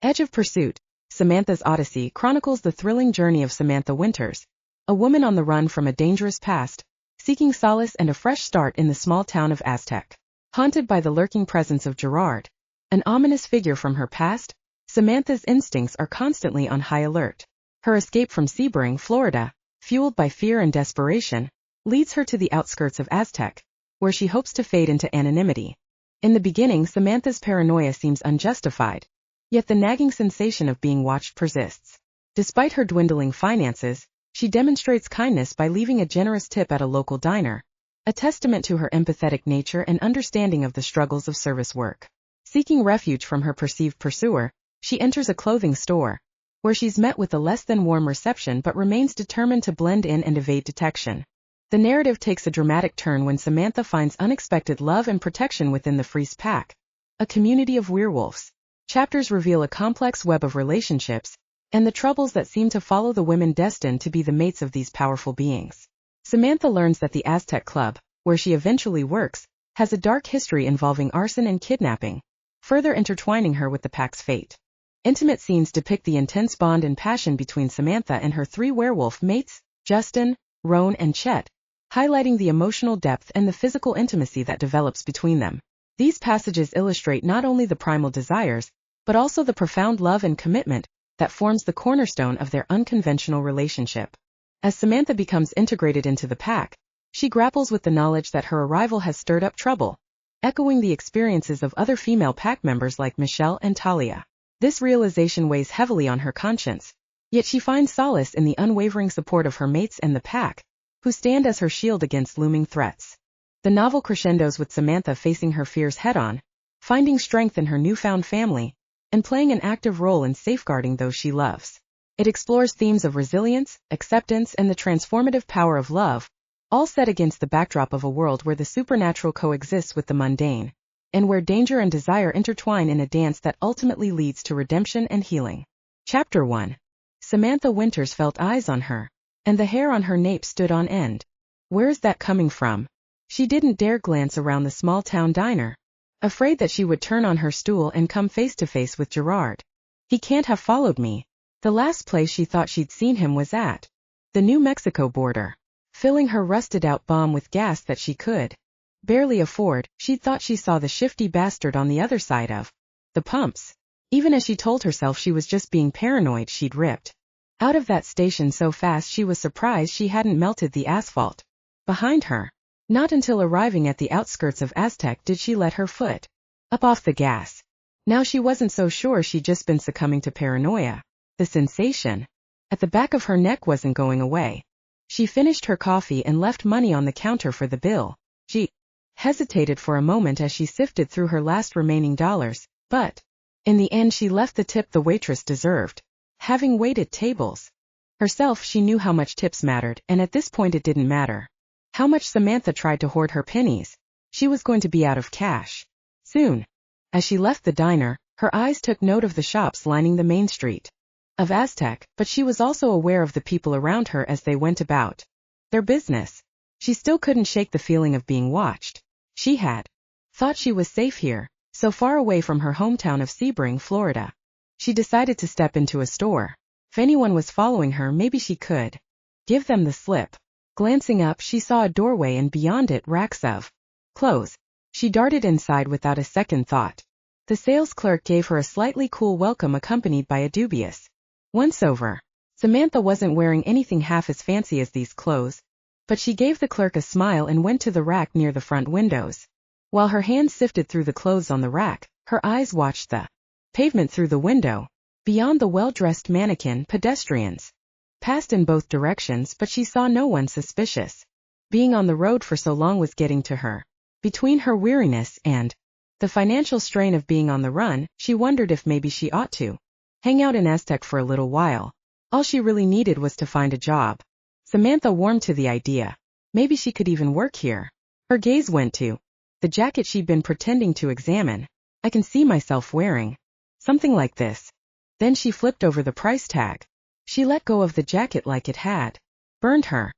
Edge of Pursuit, Samantha's Odyssey chronicles the thrilling journey of Samantha Winters, a woman on the run from a dangerous past, seeking solace and a fresh start in the small town of Aztec. Haunted by the lurking presence of Gerard, an ominous figure from her past, Samantha's instincts are constantly on high alert. Her escape from Sebring, Florida, fueled by fear and desperation, leads her to the outskirts of Aztec, where she hopes to fade into anonymity. In the beginning, Samantha's paranoia seems unjustified, yet the nagging sensation of being watched persists. Despite her dwindling finances, she demonstrates kindness by leaving a generous tip at a local diner, a testament to her empathetic nature and understanding of the struggles of service work. Seeking refuge from her perceived pursuer, she enters a clothing store, where she's met with a less than warm reception but remains determined to blend in and evade detection. The narrative takes a dramatic turn when Samantha finds unexpected love and protection within the Freeze Pack, a community of werewolves. Chapters reveal a complex web of relationships, and the troubles that seem to follow the women destined to be the mates of these powerful beings. Samantha learns that the Aztec Club, where she eventually works, has a dark history involving arson and kidnapping, further intertwining her with the pack's fate. Intimate scenes depict the intense bond and passion between Samantha and her three werewolf mates, Justin, Roan and Chet, highlighting the emotional depth and the physical intimacy that develops between them. These passages illustrate not only the primal desires, but also the profound love and commitment that forms the cornerstone of their unconventional relationship. As Samantha becomes integrated into the pack, she grapples with the knowledge that her arrival has stirred up trouble, echoing the experiences of other female pack members like Michelle and Talia. This realization weighs heavily on her conscience, yet she finds solace in the unwavering support of her mates and the pack, who stand as her shield against looming threats. The novel crescendos with Samantha facing her fears head-on, finding strength in her newfound family, and playing an active role in safeguarding those she loves. It explores themes of resilience, acceptance, and the transformative power of love, all set against the backdrop of a world where the supernatural coexists with the mundane, and where danger and desire intertwine in a dance that ultimately leads to redemption and healing. Chapter 1. Samantha Winters felt eyes on her, and the hair on her nape stood on end. Where's that coming from? She didn't dare glance around the small-town diner, afraid that she would turn on her stool and come face to face with Gerard. He can't have followed me. The last place she thought she'd seen him was at the New Mexico border. Filling her rusted-out bomb with gas that she could barely afford, she thought she saw the shifty bastard on the other side of the pumps. Even as she told herself she was just being paranoid, she'd ripped out of that station so fast she was surprised she hadn't melted the asphalt behind her. Not until arriving at the outskirts of Aztec did she let her foot up off the gas. Now she wasn't so sure she'd just been succumbing to paranoia. The sensation at the back of her neck wasn't going away. She finished her coffee and left money on the counter for the bill. She hesitated for a moment as she sifted through her last remaining dollars, but in the end she left the tip the waitress deserved. Having waited tables herself, she knew how much tips mattered, and at this point it didn't matter how much Samantha tried to hoard her pennies. She was going to be out of cash soon. As she left the diner, her eyes took note of the shops lining the main street of Aztec, but she was also aware of the people around her as they went about their business. She still couldn't shake the feeling of being watched. She had thought she was safe here, so far away from her hometown of Sebring, Florida. She decided to step into a store. If anyone was following her, maybe she could give them the slip. Glancing up, she saw a doorway and beyond it racks of clothes. She darted inside without a second thought. The sales clerk gave her a slightly cool welcome accompanied by a dubious once-over. Samantha wasn't wearing anything half as fancy as these clothes, but she gave the clerk a smile and went to the rack near the front windows. While her hands sifted through the clothes on the rack, her eyes watched the pavement through the window. Beyond the well-dressed mannequin, pedestrians passed in both directions, but she saw no one suspicious. Being on the road for so long was getting to her. Between her weariness and the financial strain of being on the run, she wondered if maybe she ought to hang out in Aztec for a little while. All she really needed was to find a job. Samantha warmed to the idea. Maybe she could even work here. Her gaze went to the jacket she'd been pretending to examine. I can see myself wearing something like this. Then she flipped over the price tag. She let go of the jacket like it had burned her.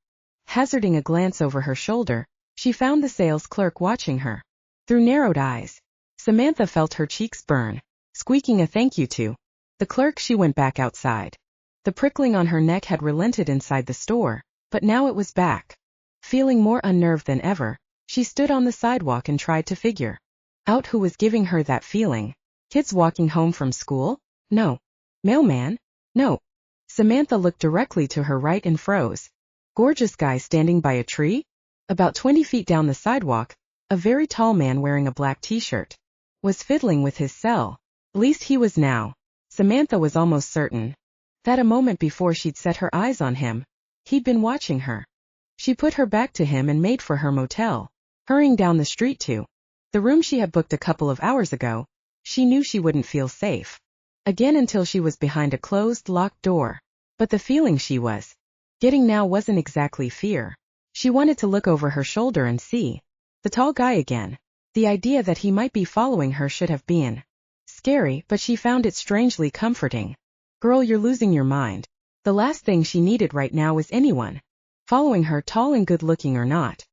Hazarding a glance over her shoulder, she found the sales clerk watching her through narrowed eyes. Samantha felt her cheeks burn. Squeaking a thank you to The clerk, she went back outside. The prickling on her neck had relented inside the store, but now it was back. Feeling more unnerved than ever, she stood on the sidewalk and tried to figure out who was giving her that feeling. Kids walking home from school? No. Mailman? No. Samantha looked directly to her right and froze. Gorgeous guy standing by a tree? About 20 feet down the sidewalk, a very tall man wearing a black t-shirt was fiddling with his cell. At least he was now. Samantha was almost certain that a moment before she'd set her eyes on him, he'd been watching her. She put her back to him and made for her motel, hurrying down the street to the room she had booked a couple of hours ago. She knew she wouldn't feel safe again until she was behind a closed, locked door. But the feeling she was getting now wasn't exactly fear. She wanted to look over her shoulder and see the tall guy again. The idea that he might be following her should have been scary, but she found it strangely comforting. Girl, you're losing your mind. The last thing she needed right now was anyone following her, tall and good-looking or not.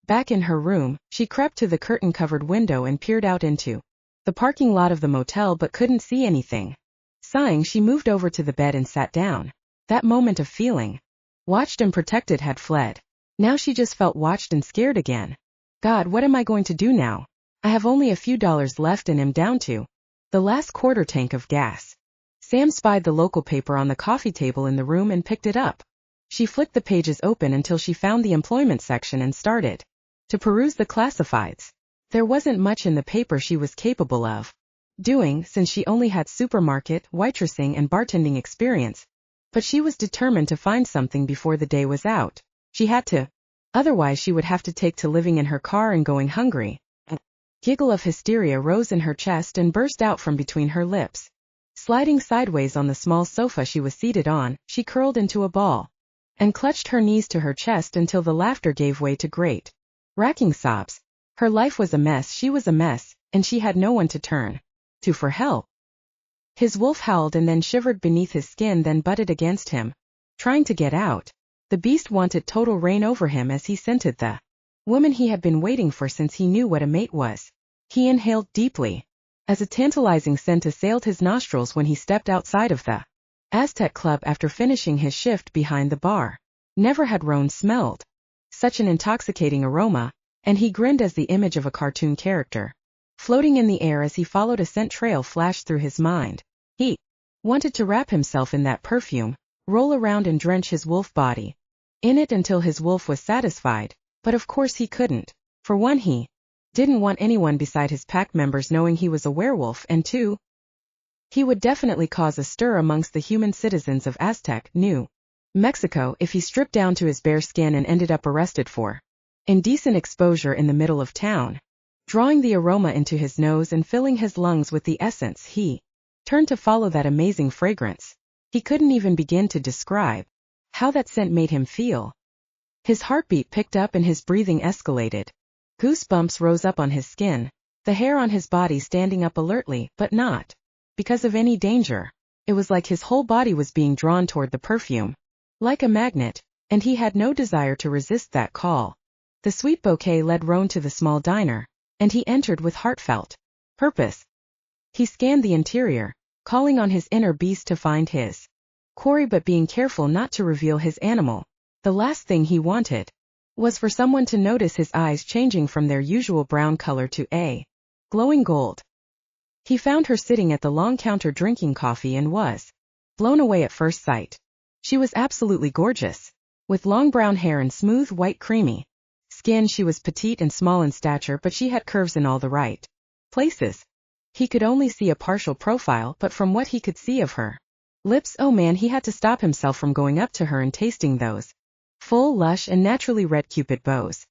Back in her room, she crept to the curtain-covered window and peered out into the parking lot of the motel but couldn't see anything. Sighing, she moved over to the bed and sat down. That moment of feeling watched and protected had fled. Now she just felt watched and scared again. God, what am I going to do now? I have only a few dollars left and am down to the last quarter tank of gas. Sam spied the local paper on the coffee table in the room and picked it up. She flicked the pages open until she found the employment section and started to peruse the classifieds. There wasn't much in the paper she was capable of doing, since she only had supermarket, waitressing and bartending experience. But she was determined to find something before the day was out. She had to. Otherwise she would have to take to living in her car and going hungry. A giggle of hysteria rose in her chest and burst out from between her lips. Sliding sideways on the small sofa she was seated on, she curled into a ball and clutched her knees to her chest until the laughter gave way to great, racking sobs. Her life was a mess, she was a mess, and she had no one to turn to for help. His wolf howled and then shivered beneath his skin, then butted against him, trying to get out. The beast wanted total reign over him as he scented the woman he had been waiting for since he knew what a mate was. He inhaled deeply as a tantalizing scent assailed his nostrils when he stepped outside of the Aztec Club after finishing his shift behind the bar. Never had Roan smelled such an intoxicating aroma, and he grinned as the image of a cartoon character floating in the air as he followed a scent trail flashed through his mind. He wanted to wrap himself in that perfume, roll around and drench his wolf body in it until his wolf was satisfied, but of course he couldn't. For one, he didn't want anyone beside his pack members knowing he was a werewolf, and two, he would definitely cause a stir amongst the human citizens of Aztec, New Mexico, if he stripped down to his bare skin and ended up arrested for indecent exposure in the middle of town. Drawing the aroma into his nose and filling his lungs with the essence, he turned to follow that amazing fragrance. He couldn't even begin to describe how that scent made him feel. His heartbeat picked up and his breathing escalated. Goosebumps rose up on his skin, the hair on his body standing up alertly, but not because of any danger. It was like his whole body was being drawn toward the perfume, like a magnet, and he had no desire to resist that call. The sweet bouquet led Roan to the small diner, and he entered with heartfelt purpose. He scanned the interior, calling on his inner beast to find his quarry but being careful not to reveal his animal. The last thing he wanted was for someone to notice his eyes changing from their usual brown color to a glowing gold. He found her sitting at the long counter drinking coffee and was blown away at first sight. She was absolutely gorgeous. With long brown hair and smooth white creamy skin, she was petite and small in stature, but she had curves in all the right places. He could only see a partial profile, but from what he could see of her lips, oh man, he had to stop himself from going up to her and tasting those full, lush, and naturally red Cupid bows.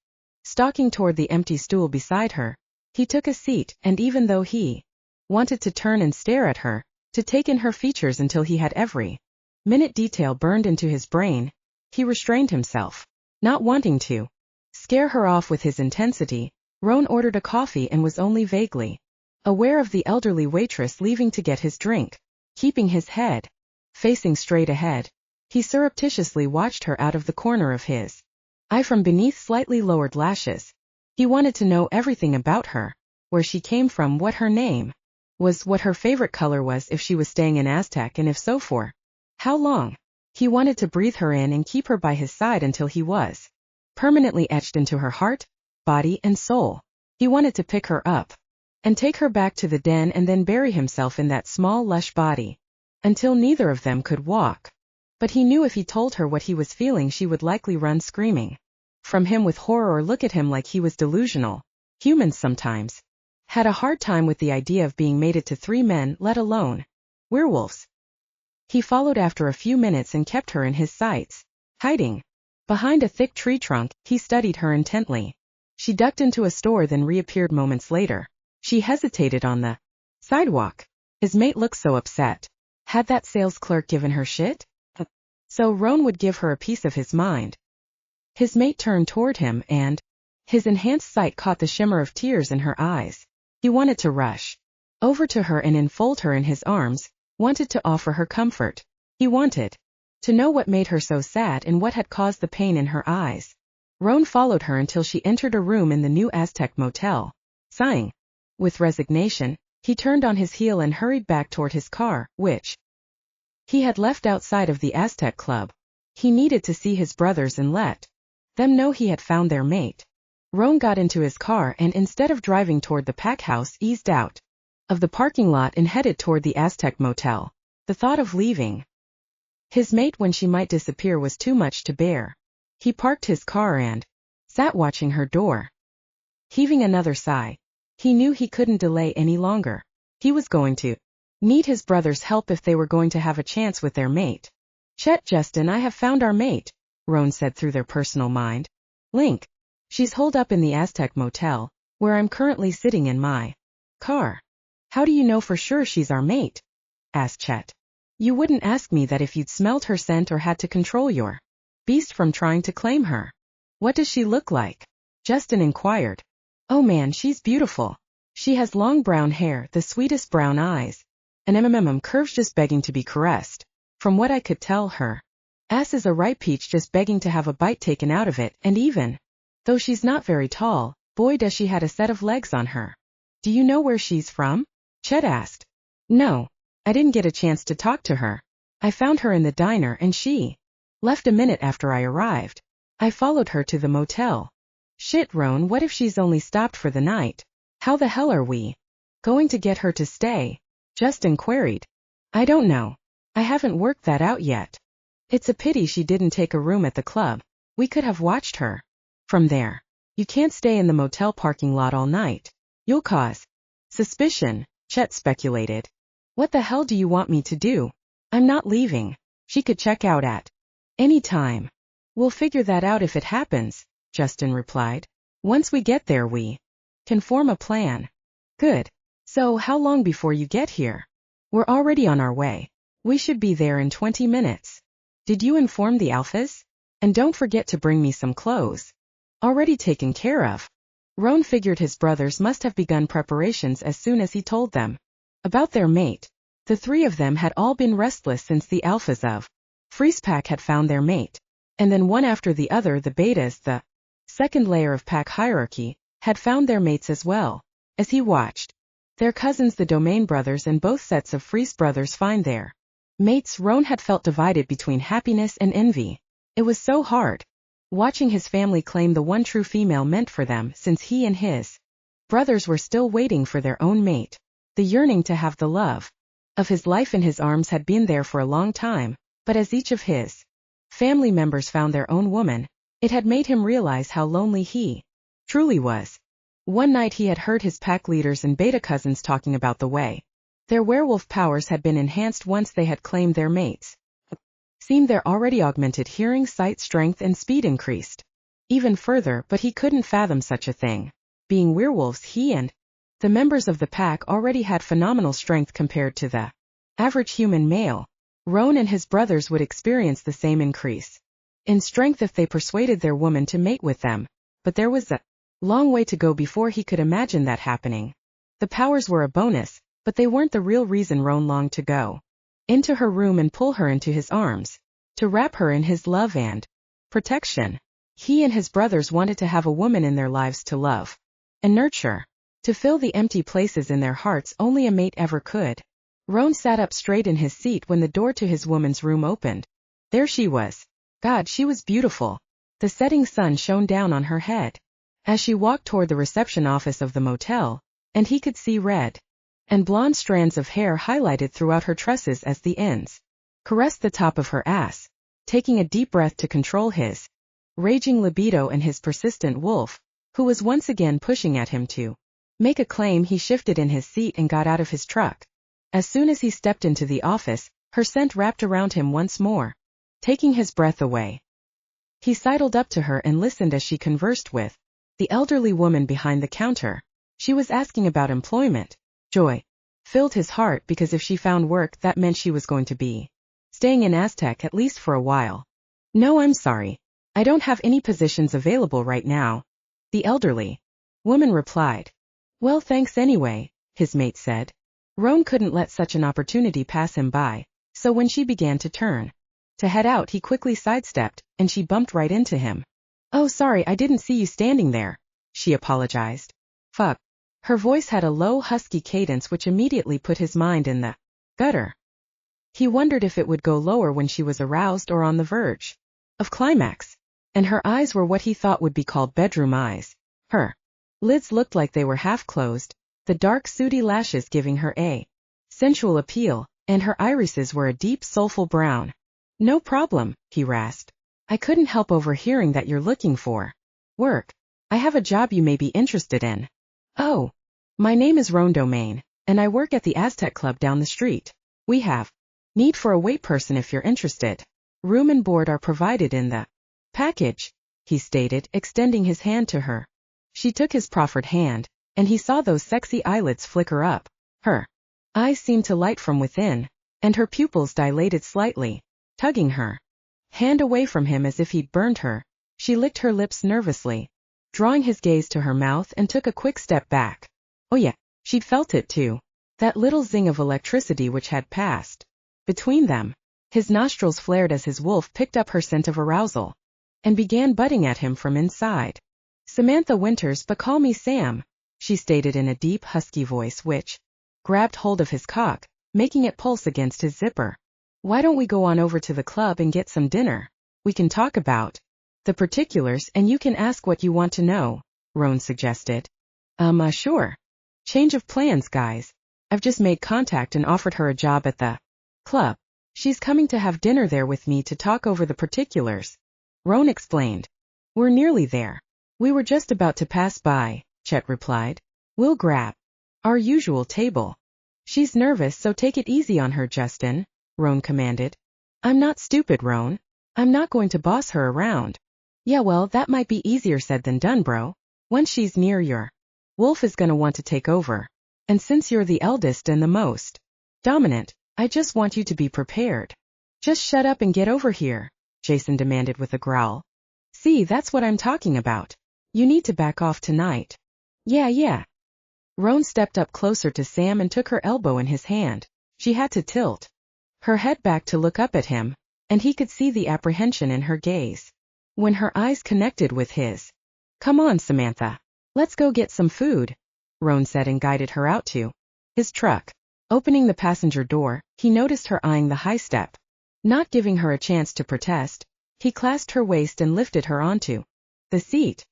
Stalking toward the empty stool beside her, he took a seat, and even though he wanted to turn and stare at her, to take in her features until he had every minute detail burned into his brain, he restrained himself. Not wanting to scare her off with his intensity, Roan ordered a coffee and was only vaguely aware of the elderly waitress leaving to get his drink. Keeping his head facing straight ahead, he surreptitiously watched her out of the corner of his eye from beneath slightly lowered lashes. He wanted to know everything about her, where she came from, what her name Was what her favorite color was, if she was staying in Aztec, and if so, for how long. He wanted to breathe her in and keep her by his side until he was permanently etched into her heart, body, and soul. He wanted to pick her up and take her back to the den and then bury himself in that small, lush body until neither of them could walk. But he knew if he told her what he was feeling, she would likely run screaming from him with horror or look at him like he was delusional. Humans sometimes had a hard time with the idea of being mated to 3 men, let alone werewolves. He followed after a few minutes and kept her in his sights. Hiding behind a thick tree trunk, he studied her intently. She ducked into a store, then reappeared moments later. She hesitated on the sidewalk. His mate looked so upset. Had that sales clerk given her shit? So Roan would give her a piece of his mind. His mate turned toward him, and his enhanced sight caught the shimmer of tears in her eyes. He wanted to rush over to her and enfold her in his arms, wanted to offer her comfort. He wanted to know what made her so sad and what had caused the pain in her eyes. Roan followed her until she entered a room in the new Aztec motel. Sighing with resignation, he turned on his heel and hurried back toward his car, which he had left outside of the Aztec club. He needed to see his brothers and let them know he had found their mate. Roan got into his car and, instead of driving toward the pack house, eased out of the parking lot and headed toward the Aztec motel. The thought of leaving his mate when she might disappear was too much to bear. He parked his car and sat watching her door. Heaving another sigh, he knew he couldn't delay any longer. He was going to need his brother's help if they were going to have a chance with their mate. Chet, Justin, I have found our mate, Roan said through their personal mind link. She's holed up in the Aztec motel, where I'm currently sitting in my car. How do you know for sure she's our mate? Asked Chet. You wouldn't ask me that if you'd smelled her scent or had to control your beast from trying to claim her. What does she look like? Justin inquired. Oh man, she's beautiful. She has long brown hair, the sweetest brown eyes, and curves just begging to be caressed. From what I could tell, her ass is a ripe peach just begging to have a bite taken out of it, and even though she's not very tall, boy does she had a set of legs on her. Do you know where she's from? Chet asked. No, I didn't get a chance to talk to her. I found her in the diner and she left a minute after I arrived. I followed her to the motel. Shit, Roan, what if she's only stopped for the night? How the hell are we going to get her to stay? Justin queried. I don't know. I haven't worked that out yet. It's a pity she didn't take a room at the club. We could have watched her from there. You can't stay in the motel parking lot all night. You'll cause suspicion, Chet speculated. What the hell do you want me to do? I'm not leaving. She could check out at any time. We'll figure that out if it happens, Justin replied. Once we get there, we can form a plan. Good. So how long before you get here? We're already on our way. We should be there in 20 minutes. Did you inform the alphas? And don't forget to bring me some clothes. Already taken care of. Roan figured his brothers must have begun preparations as soon as he told them about their mate. The 3 of them had all been restless since the alphas of Freeze Pack had found their mate. And then one after the other, the betas, the second layer of pack hierarchy, had found their mates as well. As he watched their cousins, the Domain brothers, and both sets of Freeze brothers find their mates, Roan had felt divided between happiness and envy. It was so hard watching his family claim the one true female meant for them, since he and his brothers were still waiting for their own mate. The yearning to have the love of his life in his arms had been there for a long time, but as each of his family members found their own woman, it had made him realize how lonely he truly was. One night he had heard his pack leaders and beta cousins talking about the way their werewolf powers had been enhanced once they had claimed their mates. Seemed their already augmented hearing, sight, strength, and speed increased even further, but he couldn't fathom such a thing. Being werewolves, he and the members of the pack already had phenomenal strength compared to the average human male. Roan and his brothers would experience the same increase in strength if they persuaded their woman to mate with them, but there was a long way to go before he could imagine that happening. The powers were a bonus, but they weren't the real reason Roan longed to go into her room and pull her into his arms, to wrap her in his love and protection. He and his brothers wanted to have a woman in their lives to love and nurture. to fill the empty places in their hearts only a mate ever could. Roan sat up straight in his seat when the door to his woman's room opened. There she was. God, she was beautiful. The setting sun shone down on her head as she walked toward the reception office of the motel, and he could see red and blonde strands of hair highlighted throughout her tresses as the ends caressed the top of her ass, taking a deep breath to control his raging libido and his persistent wolf, who was once again pushing at him to make a claim. He shifted in his seat and got out of his truck. As soon as he stepped into the office, her scent wrapped around him once more, taking his breath away. He sidled up to her and listened as she conversed with the elderly woman behind the counter. She was asking about employment. Joy filled his heart because if she found work, that meant she was going to be staying in Aztec at least for a while. No, I'm sorry. I don't have any positions available right now, the elderly woman replied. Well, thanks anyway, his mate said. Roan couldn't let such an opportunity pass him by, so when she began to turn to head out, he quickly sidestepped, and she bumped right into him. Oh, sorry, I didn't see you standing there, she apologized. Fuck. Her voice had a low, husky cadence which immediately put his mind in the gutter. He wondered if it would go lower when she was aroused or on the verge of climax. And her eyes were what he thought would be called bedroom eyes. Her lids looked like they were half closed, the dark sooty lashes giving her a sensual appeal, and her irises were a deep soulful brown. No problem, he rasped. I couldn't help overhearing that you're looking for work. I have a job you may be interested in. Oh. My name is Roan Domain, and I work at the Aztec Club down the street. We have need for a wait person if you're interested. Room and board are provided in the package, he stated, extending his hand to her. She took his proffered hand, and he saw those sexy eyelids flicker up. Her eyes seemed to light from within, and her pupils dilated slightly, tugging her hand away from him as if he'd burned her. She licked her lips nervously, drawing his gaze to her mouth, and took a quick step back. Oh yeah, she'd felt it too. That little zing of electricity which had passed between them. His nostrils flared as his wolf picked up her scent of arousal and began butting at him from inside. Samantha Winters, but call me Sam, she stated in a deep, husky voice which grabbed hold of his cock, making it pulse against his zipper. Why don't we go on over to the club and get some dinner? We can talk about the particulars and you can ask what you want to know, Roan suggested. Sure. Change of plans, guys. I've just made contact and offered her a job at the club. She's coming to have dinner there with me to talk over the particulars. Roan explained. We're nearly there. We were just about to pass by, Chet replied. We'll grab our usual table. She's nervous, so take it easy on her, Justin, Roan commanded. I'm not stupid, Roan. I'm not going to boss her around. Yeah, well, that might be easier said than done, bro. Once she's near, your wolf is gonna want to take over. And since you're the eldest and the most dominant, I just want you to be prepared. Just shut up and get over here, Jason demanded with a growl. See, that's what I'm talking about. You need to back off tonight. Yeah. Roan stepped up closer to Sam and took her elbow in his hand. She had to tilt her head back to look up at him, and he could see the apprehension in her gaze when her eyes connected with his. Come on, Samantha. Let's go get some food, Roan said and guided her out to his truck. Opening the passenger door, he noticed her eyeing the high step. Not giving her a chance to protest, he clasped her waist and lifted her onto the seat.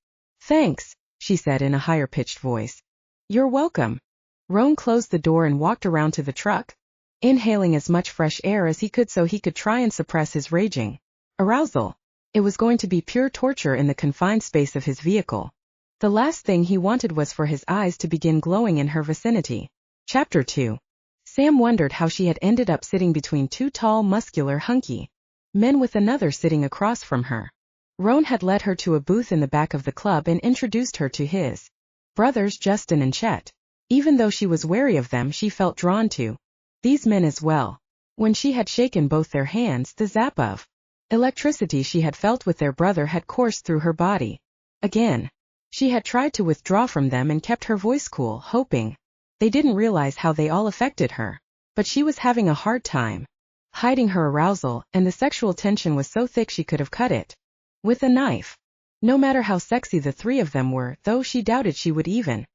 Thanks, she said in a higher-pitched voice. You're welcome. Roan closed the door and walked around to the truck, inhaling as much fresh air as he could so he could try and suppress his raging arousal. It was going to be pure torture in the confined space of his vehicle. The last thing he wanted was for his eyes to begin glowing in her vicinity. Chapter 2. Sam wondered how she had ended up sitting between two tall, muscular, hunky men with another sitting across from her. Roan had led her to a booth in the back of the club and introduced her to his brothers Justin and Chet. Even though she was wary of them, she felt drawn to these men as well. When she had shaken both their hands, the zap of electricity she had felt with their brother had coursed through her body. Again, she had tried to withdraw from them and kept her voice cool, hoping they didn't realize how they all affected her. But she was having a hard time hiding her arousal, and the sexual tension was so thick she could have cut it with a knife. No matter how sexy the three of them were, though, she doubted she would even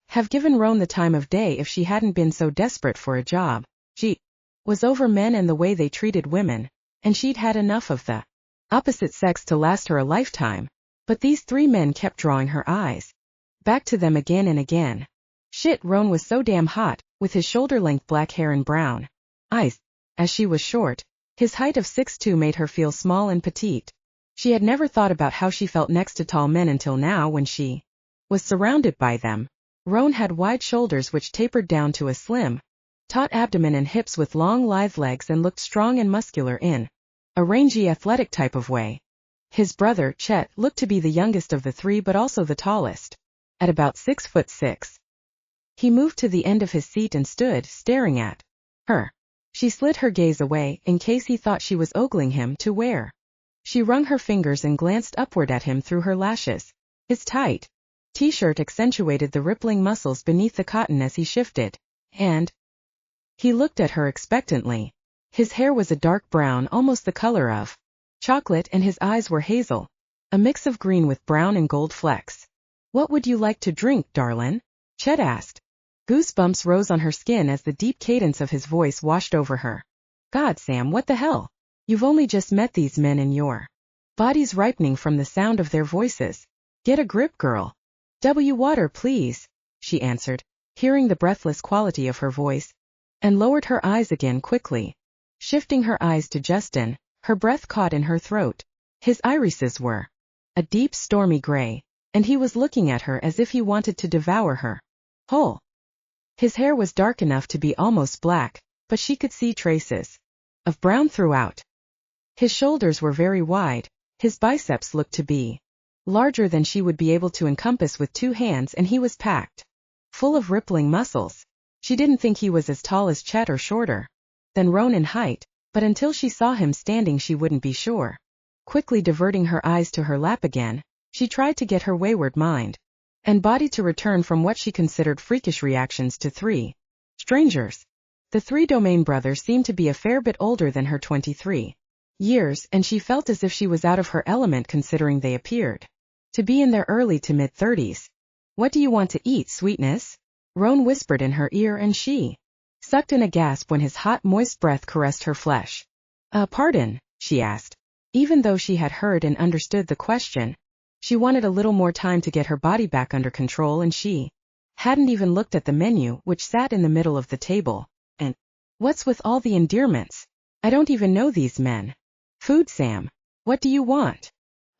have given Roan the time of day if she hadn't been so desperate for a job. She was over men and the way they treated women, and she'd had enough of the opposite sex to last her a lifetime. But these three men kept drawing her eyes back to them again and again. Shit, Roan was so damn hot, with his shoulder-length black hair and brown eyes. As she was short, his height of 6'2" made her feel small and petite. She had never thought about how she felt next to tall men until now when she was surrounded by them. Roan had wide shoulders which tapered down to a slim, taut abdomen and hips with long lithe legs and looked strong and muscular in a rangy athletic type of way. His brother, Chet, looked to be the youngest of the three but also the tallest, at about 6'6". He moved to the end of his seat and stood, staring at her. She slid her gaze away, in case he thought she was ogling him to wear. She wrung her fingers and glanced upward at him through her lashes. His tight t-shirt accentuated the rippling muscles beneath the cotton as he shifted, and he looked at her expectantly. His hair was a dark brown, almost the color of chocolate, and his eyes were hazel, a mix of green with brown and gold flecks. "What would you like to drink, darlin'?" Chet asked. Goosebumps rose on her skin as the deep cadence of his voice washed over her. "God, Sam, what the hell? You've only just met these men and your body's ripening from the sound of their voices. Get a grip, girl." Water, please," she answered, hearing the breathless quality of her voice, and lowered her eyes again quickly. Shifting her eyes to Justin, her breath caught in her throat. His irises were a deep stormy gray, and he was looking at her as if he wanted to devour her whole. His hair was dark enough to be almost black, but she could see traces of brown throughout. His shoulders were very wide, his biceps looked to be larger than she would be able to encompass with two hands, and he was packed full of rippling muscles. She didn't think he was as tall as Chet or shorter than Roan in height, but until she saw him standing she wouldn't be sure. Quickly diverting her eyes to her lap again, she tried to get her wayward mind and body to return from what she considered freakish reactions to three strangers. The three Domain brothers seemed to be a fair bit older than her 23 years, and she felt as if she was out of her element considering they appeared to be in their early to mid-30s. "What do you want to eat, sweetness?" Roan whispered in her ear, and she sucked in a gasp when his hot, moist breath caressed her flesh. Pardon?" she asked. Even though she had heard and understood the question, she wanted a little more time to get her body back under control, and she hadn't even looked at the menu, which sat in the middle of the table. "And what's with all the endearments? I don't even know these men." "Food, Sam. What do you want?"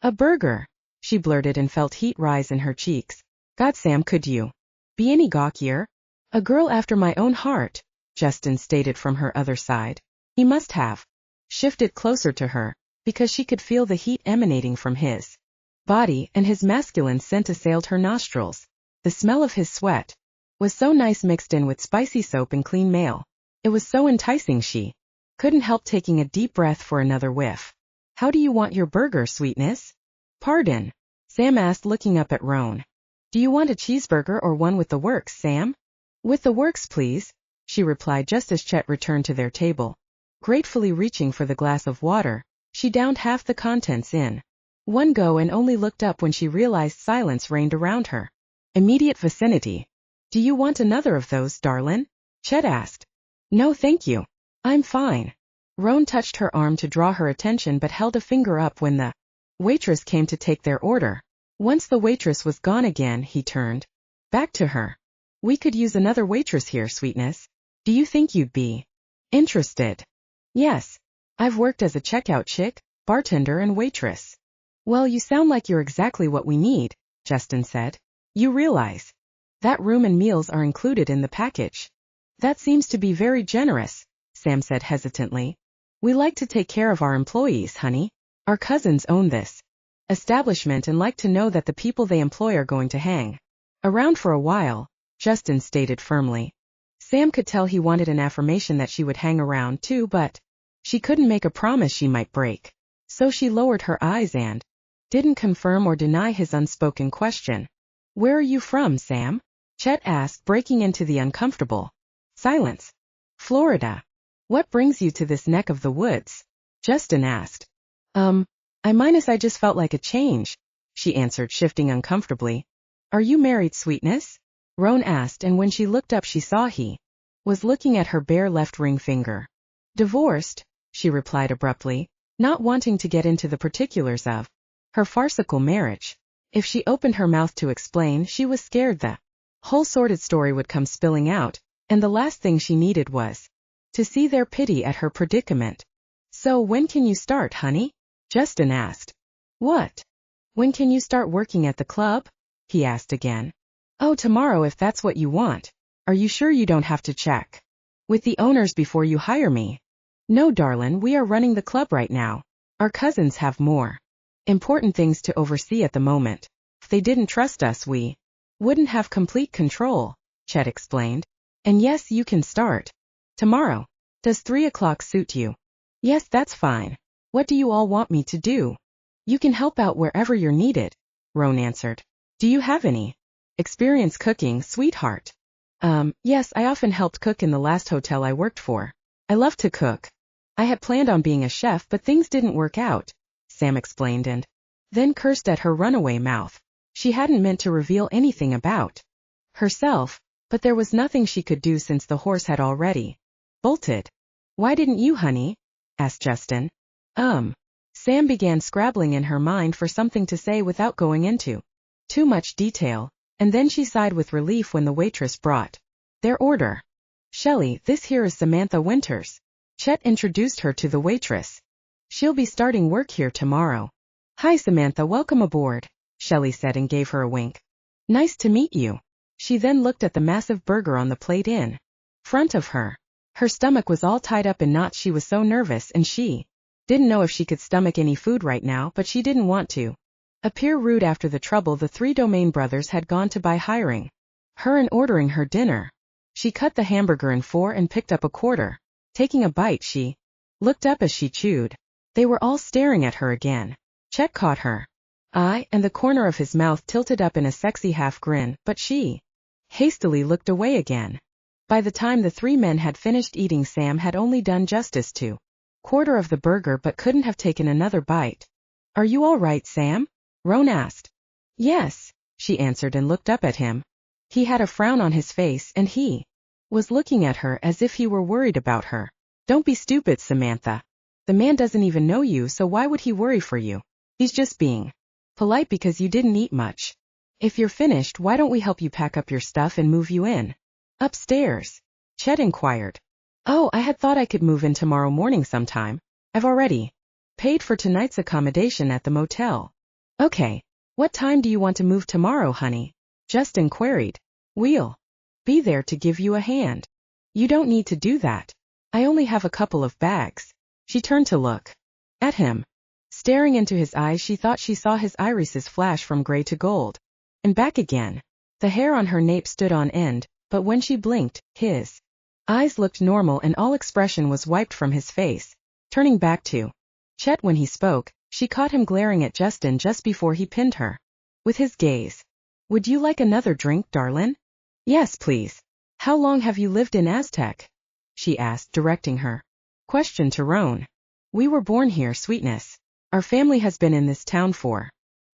"A burger," she blurted and felt heat rise in her cheeks. "God, Sam, could you be any gawkier?" "A girl after my own heart," Justin stated from her other side. He must have shifted closer to her, because she could feel the heat emanating from his body, and his masculine scent assailed her nostrils. The smell of his sweat was so nice, mixed in with spicy soap and clean mail. It was so enticing she couldn't help taking a deep breath for another whiff. "How do you want your burger, sweetness?" "Pardon?" Sam asked, looking up at Roan. "Do you want a cheeseburger or one with the works, Sam?" "With the works, please," she replied just as Chet returned to their table. Gratefully reaching for the glass of water, she downed half the contents in one go and only looked up when she realized silence reigned around her immediate vicinity. "Do you want another of those, darlin'?" Chet asked. "No, thank you. I'm fine." Roan touched her arm to draw her attention but held a finger up when the waitress came to take their order. Once the waitress was gone again, he turned back to her. "We could use another waitress here, sweetness. Do you think you'd be interested?" "Yes. I've worked as a checkout chick, bartender, and waitress." "Well, you sound like you're exactly what we need," Justin said. "You realize that room and meals are included in the package?" "That seems to be very generous," Sam said hesitantly. "We like to take care of our employees, honey. Our cousins own this establishment and like to know that the people they employ are going to hang around for a while," Justin stated firmly. Sam could tell he wanted an affirmation that she would hang around too, but she couldn't make a promise she might break. So she lowered her eyes and didn't confirm or deny his unspoken question. "Where are you from, Sam?" Chet asked, breaking into the uncomfortable silence. "Florida." "What brings you to this neck of the woods?" Justin asked. I just felt like a change," she answered, shifting uncomfortably. "Are you married, sweetness?" Roan asked, and when she looked up she saw he was looking at her bare left ring finger. Divorced, she replied abruptly, not wanting to get into the particulars of her farcical marriage. If she opened her mouth to explain, she was scared the whole sordid story would come spilling out, and the last thing she needed was to see their pity at her predicament. So when can you start, honey? Justin asked. What? When can you start working at the club? He asked again. Oh, tomorrow if that's what you want. Are you sure you don't have to check with the owners before you hire me? No, darlin', we are running the club right now. Our cousins have more important things to oversee at the moment. If they didn't trust us, we wouldn't have complete control, Chet explained. And yes, you can start tomorrow. Does 3 o'clock suit you? Yes, that's fine. What do you all want me to do? You can help out wherever you're needed, Roan answered. Do you have any experience cooking, sweetheart? Yes, I often helped cook in the last hotel I worked for. I love to cook. I had planned on being a chef, but things didn't work out, Sam explained, and then cursed at her runaway mouth. She hadn't meant to reveal anything about herself, but there was nothing she could do since the horse had already bolted. Why didn't you, honey? Asked Justin. Sam began scrabbling in her mind for something to say without going into too much detail, and then she sighed with relief when the waitress brought their order. Shelley, this here is Samantha Winters. Chet introduced her to the waitress. She'll be starting work here tomorrow. Hi, Samantha, welcome aboard, Shelley said and gave her a wink. Nice to meet you. She then looked at the massive burger on the plate in front of her. Her stomach was all tied up in knots. She was so nervous, and she didn't know if she could stomach any food right now, but she didn't want to appear rude after the trouble the 3 Domain brothers had gone to by hiring her and ordering her dinner. She cut the hamburger in 4 and picked up a quarter. Taking a bite, she looked up as she chewed. They were all staring at her again. Chet caught her eye, and the corner of his mouth tilted up in a sexy half grin, but she hastily looked away again. By the time the 3 men had finished eating, Sam had only done justice to quarter of the burger but couldn't have taken another bite. Are you all right, Sam? Roan asked. Yes, she answered and looked up at him. He had a frown on his face, and he was looking at her as if he were worried about her. Don't be stupid, Samantha. The man doesn't even know you, so why would he worry for you? He's just being polite because you didn't eat much. If you're finished, why don't we help you pack up your stuff and move you in? Upstairs? Chet inquired. Oh, I had thought I could move in tomorrow morning sometime. I've already paid for tonight's accommodation at the motel. Okay. What time do you want to move tomorrow, honey? Justin queried. We'll be there to give you a hand. You don't need to do that. I only have a couple of bags. She turned to look at him. Staring into his eyes, she thought she saw his irises flash from gray to gold and back again. The hair on her nape stood on end, but when she blinked, his eyes looked normal and all expression was wiped from his face. Turning back to Chet when he spoke, she caught him glaring at Justin just before he pinned her with his gaze. Would you like another drink, darlin'? Yes, please. How long have you lived in Aztec? She asked, directing her question to Roan. We were born here, sweetness. Our family has been in this town for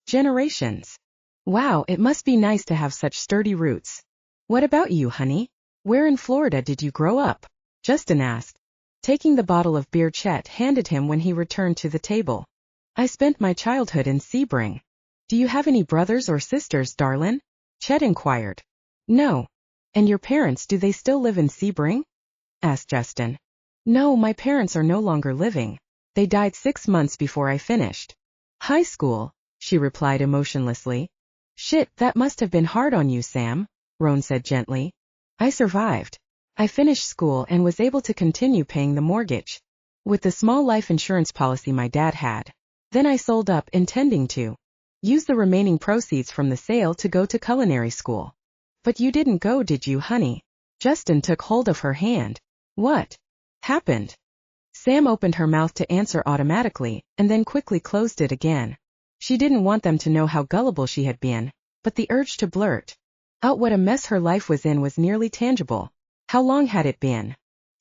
generations. Wow, it must be nice to have such sturdy roots. What about you, honey? Where in Florida did you grow up? Justin asked, taking the bottle of beer Chet handed him when he returned to the table. I spent my childhood in Sebring. Do you have any brothers or sisters, darlin'? Chet inquired. No. And your parents, do they still live in Sebring? Asked Justin. No, my parents are no longer living. They died 6 months before I finished high school, she replied emotionlessly. Shit, that must have been hard on you, Sam, Roan said gently. I survived. I finished school and was able to continue paying the mortgage with the small life insurance policy my dad had. Then I sold up, intending to use the remaining proceeds from the sale to go to culinary school. But you didn't go, did you, honey? Justin took hold of her hand. What happened? Sam opened her mouth to answer automatically, and then quickly closed it again. She didn't want them to know how gullible she had been, but the urge to blurt out what a mess her life was in was nearly tangible. How long had it been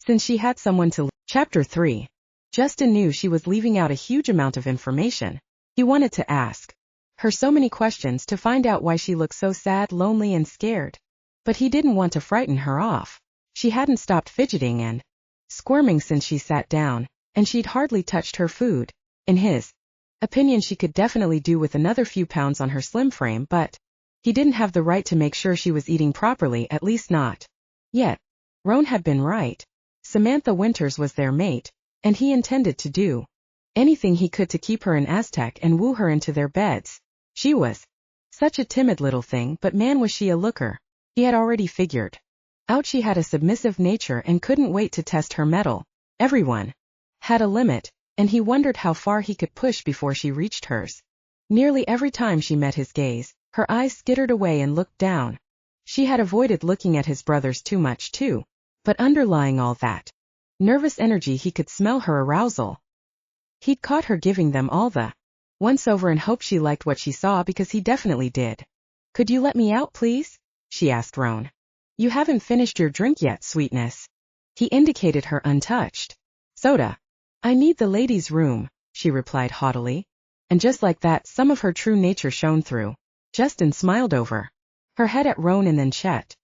since she had someone to Chapter 3. Justin knew she was leaving out a huge amount of information. He wanted to ask her so many questions to find out why she looked so sad, lonely, and scared. But he didn't want to frighten her off. She hadn't stopped fidgeting and squirming since she sat down, and she'd hardly touched her food. In his opinion, she could definitely do with another few pounds on her slim frame, but he didn't have the right to make sure she was eating properly, at least not yet. Roan had been right. Samantha Winters was their mate, and he intended to do anything he could to keep her in Aztec and woo her into their beds. She was such a timid little thing, but man was she a looker. He had already figured out she had a submissive nature and couldn't wait to test her mettle. Everyone had a limit, and he wondered how far he could push before she reached hers. Nearly every time she met his gaze, her eyes skittered away and looked down. She had avoided looking at his brothers too much too, but underlying all that nervous energy he could smell her arousal. He'd caught her giving them all the once over and hoped she liked what she saw, because he definitely did. "Could you let me out, please?" she asked Roan. "You haven't finished your drink yet, sweetness." He indicated her untouched soda. "I need the ladies' room," she replied haughtily. And just like that, some of her true nature shone through. Justin smiled over her head at Roan and then Chet.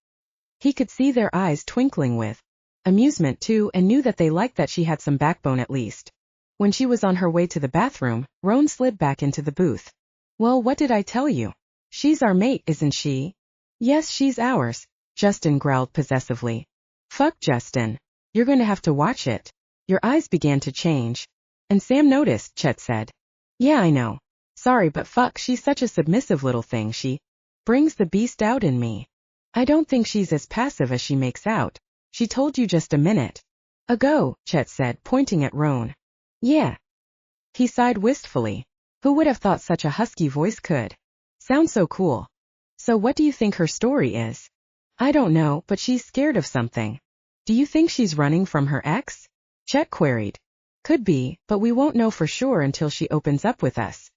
He could see their eyes twinkling with amusement too, and knew that they liked that she had some backbone at least. When she was on her way to the bathroom, Roan slid back into the booth. "Well, what did I tell you? She's our mate, isn't she?" "Yes, she's ours," Justin growled possessively. "Fuck, Justin. You're going to have to watch it." Your eyes began to change. "And Sam noticed," Chet said. "Yeah, I know. Sorry, but fuck, she's such a submissive little thing. She brings the beast out in me. I don't think she's as passive as she makes out." "She told you just a minute ago," Chet said, pointing at Roan. "Yeah." He sighed wistfully. Who would have thought such a husky voice could sound so cool? "So what do you think her story is?" "I don't know, but she's scared of something." "Do you think she's running from her ex?" Chet queried. "Could be, but we won't know for sure until she opens up with us."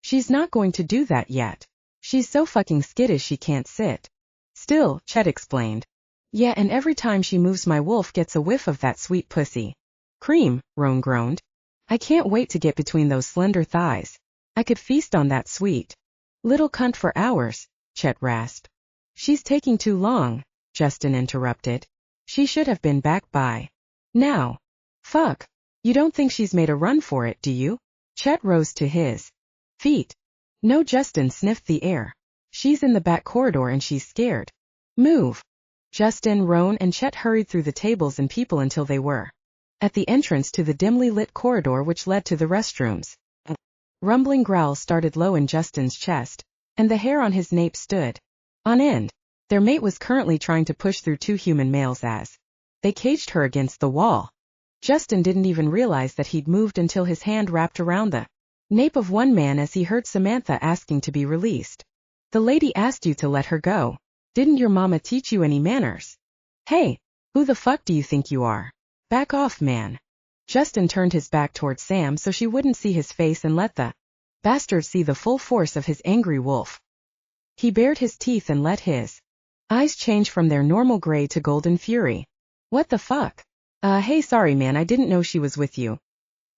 "She's not going to do that yet. She's so fucking skittish she can't sit still," Chet explained. "Yeah, and every time she moves my wolf gets a whiff of that sweet pussy cream," Roan groaned. "I can't wait to get between those slender thighs. I could feast on that sweet little cunt for hours," Chet rasped. "She's taking too long," Justin interrupted. "She should have been back by now." "Fuck. You don't think she's made a run for it, do you?" Chet rose to his feet. "No," Justin sniffed the air. "She's in the back corridor and she's scared." "Move." Justin, Roan, and Chet hurried through the tables and people until they were at the entrance to the dimly lit corridor which led to the restrooms. A rumbling growl started low in Justin's chest, and the hair on his nape stood on end. Their mate was currently trying to push through two human males as they caged her against the wall. Justin didn't even realize that he'd moved until his hand wrapped around the nape of one man as he heard Samantha asking to be released. "The lady asked you to let her go. Didn't your mama teach you any manners?" "Hey, who the fuck do you think you are? Back off, man." Justin turned his back towards Sam so she wouldn't see his face and let the bastard see the full force of his angry wolf. He bared his teeth and let his eyes change from their normal gray to golden fury. "What the fuck? Hey, sorry man, I didn't know she was with you."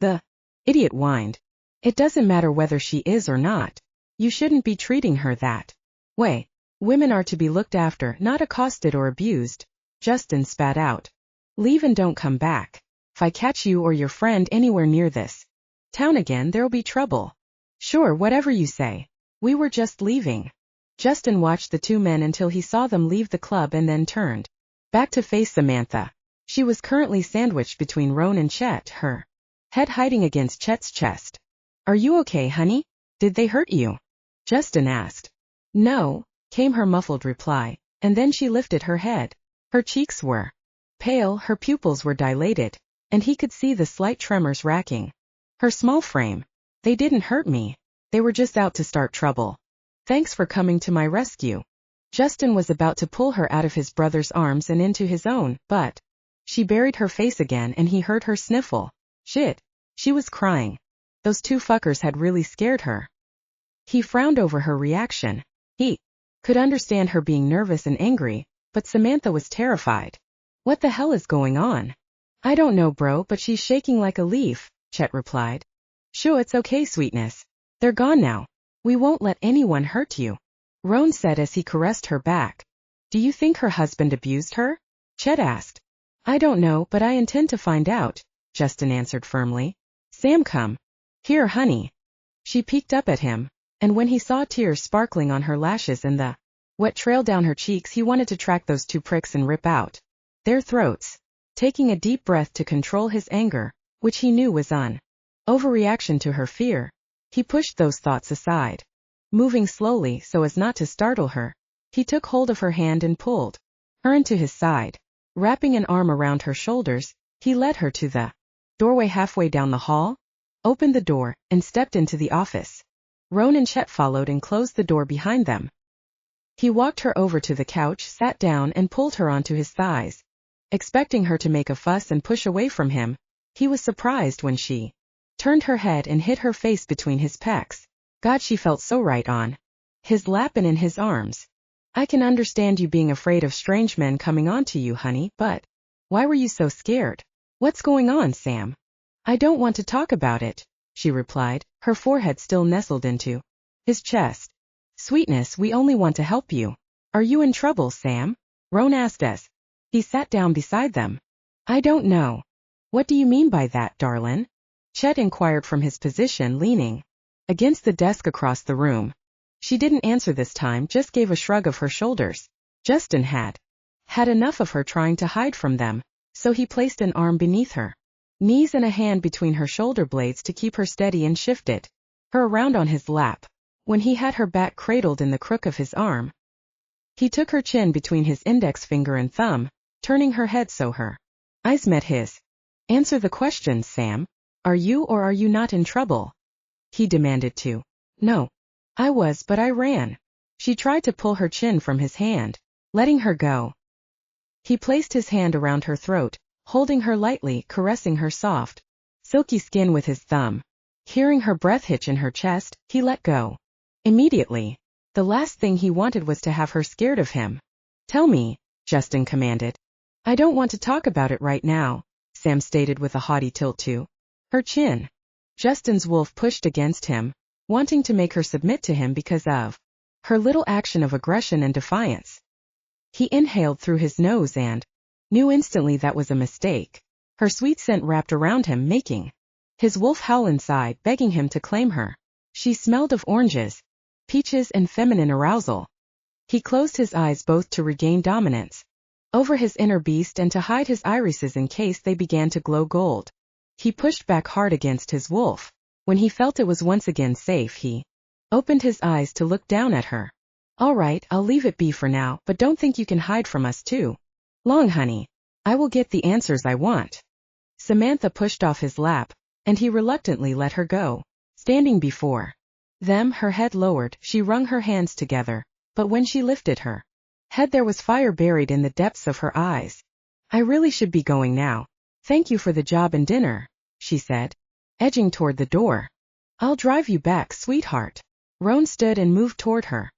The idiot whined. "It doesn't matter whether she is or not. You shouldn't be treating her that way. Women are to be looked after, not accosted or abused." Justin spat out. "Leave and don't come back. If I catch you or your friend anywhere near this town again, there'll be trouble." "Sure, whatever you say. We were just leaving." Justin watched the two men until he saw them leave the club and then turned back to face Samantha. She was currently sandwiched between Roan and Chet, her head hiding against Chet's chest. "Are you okay, honey? Did they hurt you?" Justin asked. "No," came her muffled reply, and then she lifted her head. Her cheeks were pale, her pupils were dilated, and he could see the slight tremors racking her small frame. "They didn't hurt me. They were just out to start trouble. Thanks for coming to my rescue." Justin was about to pull her out of his brother's arms and into his own, but she buried her face again and he heard her sniffle. Shit. She was crying. Those two fuckers had really scared her. He frowned over her reaction. He could understand her being nervous and angry, but Samantha was terrified. "What the hell is going on?" "I don't know, bro, but she's shaking like a leaf," Chet replied. "Sure, it's okay, sweetness. They're gone now. We won't let anyone hurt you," Roan said as he caressed her back. Do you think her husband abused her? Chet asked. I don't know, but I intend to find out, Justin answered firmly. Sam, come. Here, honey. She peeked up at him, and when he saw tears sparkling on her lashes and the wet trail down her cheeks, he wanted to track those two pricks and rip out their throats. Taking a deep breath to control his anger, which he knew was an overreaction to her fear, he pushed those thoughts aside. Moving slowly so as not to startle her, he took hold of her hand and pulled her into his side. Wrapping an arm around her shoulders, he led her to the doorway halfway down the hall, opened the door, and stepped into the office. Roan and Chet followed and closed the door behind them. He walked her over to the couch, sat down, and pulled her onto his thighs. Expecting her to make a fuss and push away from him, he was surprised when she turned her head and hid her face between his pecs. God, she felt so right on his lap and in his arms. I can understand you being afraid of strange men coming onto you, honey, but why were you so scared? What's going on, Sam? I don't want to talk about it, she replied, her forehead still nestled into his chest. Sweetness, we only want to help you. Are you in trouble, Sam? Roan asked as he sat down beside them. I don't know. What do you mean by that, darlin'? Chet inquired from his position, leaning against the desk across the room. She didn't answer this time, just gave a shrug of her shoulders. Justin had enough of her trying to hide from them, so he placed an arm beneath her knees and a hand between her shoulder blades to keep her steady and shifted her around on his lap. When he had her back cradled in the crook of his arm, he took her chin between his index finger and thumb, turning her head so her eyes met his. Answer the question, Sam. Are you or are you not in trouble? He demanded to. No. I was, but I ran. She tried to pull her chin from his hand, letting her go. He placed his hand around her throat, holding her lightly, caressing her soft, silky skin with his thumb. Hearing her breath hitch in her chest, he let go. Immediately. The last thing he wanted was to have her scared of him. Tell me, Justin commanded. I don't want to talk about it right now, Sam stated with a haughty tilt to her chin. Justin's wolf pushed against him, wanting to make her submit to him because of her little action of aggression and defiance. He inhaled through his nose and knew instantly that was a mistake. Her sweet scent wrapped around him, making his wolf howl inside, begging him to claim her. She smelled of oranges, peaches, and feminine arousal. He closed his eyes both to regain dominance over his inner beast and to hide his irises in case they began to glow gold. He pushed back hard against his wolf. When he felt it was once again safe, he opened his eyes to look down at her. All right, I'll leave it be for now, but don't think you can hide from us too long, honey. I will get the answers I want. Samantha pushed off his lap, and he reluctantly let her go. Standing before them, her head lowered, she wrung her hands together, but when she lifted her head there was fire buried in the depths of her eyes. I really should be going now. Thank you for the job and dinner, she said, edging toward the door. I'll drive you back, sweetheart. Roan stood and moved toward her.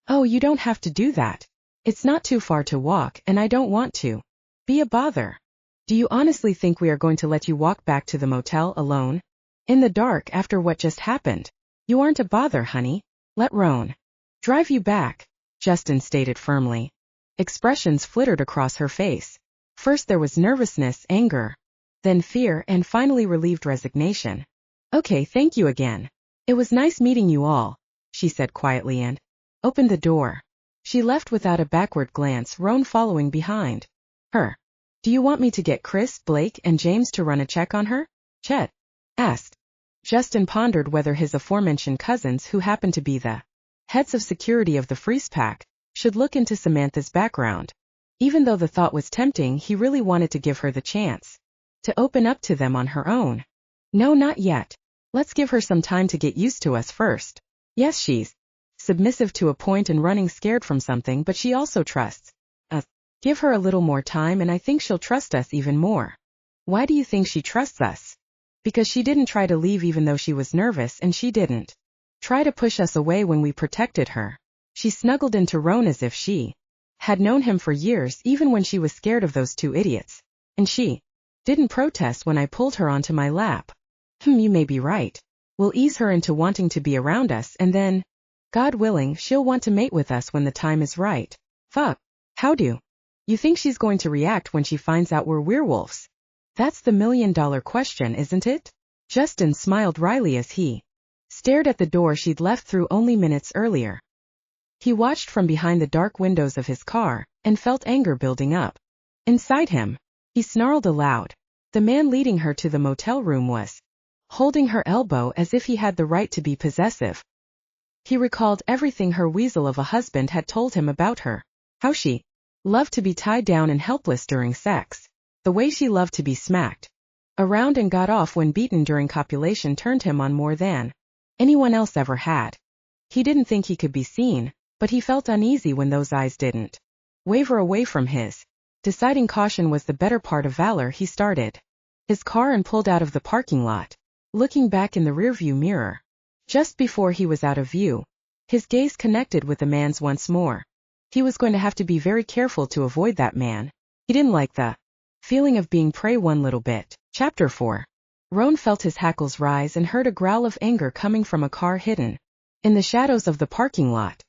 Oh, you don't have to do that. It's not too far to walk, and I don't want to be a bother. Do you honestly think we are going to let you walk back to the motel alone? In the dark after what just happened? You aren't a bother, honey. Let Roan drive you back, Justin stated firmly. Expressions flittered across her face. First there was nervousness, anger, then fear, and finally relieved resignation. Okay, thank you again. It was nice meeting you all, she said quietly and opened the door. She left without a backward glance, Roan following behind her. Do you want me to get Chris, Blake, and James to run a check on her? Chet asked. Justin pondered whether his aforementioned cousins, who happened to be the heads of security of the Freeze Pack, should look into Samantha's background. Even though the thought was tempting, he really wanted to give her the chance to open up to them on her own. No, not yet. Let's give her some time to get used to us first. Yes, she's submissive to a point and running scared from something, but she also trusts us. Give her a little more time and I think she'll trust us even more. Why do you think she trusts us? Because she didn't try to leave even though she was nervous, and she didn't try to push us away when we protected her. She snuggled into Roan as if she had known him for years, even when she was scared of those two idiots. And she didn't protest when I pulled her onto my lap. You may be right. We'll ease her into wanting to be around us, and then, God willing, she'll want to mate with us when the time is right. Fuck. How do you think she's going to react when she finds out we're werewolves? That's the million-dollar question, isn't it? Justin smiled wryly as he stared at the door she'd left through only minutes earlier. He watched from behind the dark windows of his car and felt anger building up inside him. He snarled aloud. The man leading her to the motel room was holding her elbow as if he had the right to be possessive. He recalled everything her weasel of a husband had told him about her. How she loved to be tied down and helpless during sex. The way she loved to be smacked around and got off when beaten during copulation turned him on more than anyone else ever had. He didn't think he could be seen, but he felt uneasy when those eyes didn't waver away from his. Deciding caution was the better part of valor, he started his car and pulled out of the parking lot, looking back in the rearview mirror. Just before he was out of view, his gaze connected with the man's once more. He was going to have to be very careful to avoid that man. He didn't like the feeling of being prey one little bit. Chapter 4. Roan felt his hackles rise and heard a growl of anger coming from a car hidden in the shadows of the parking lot.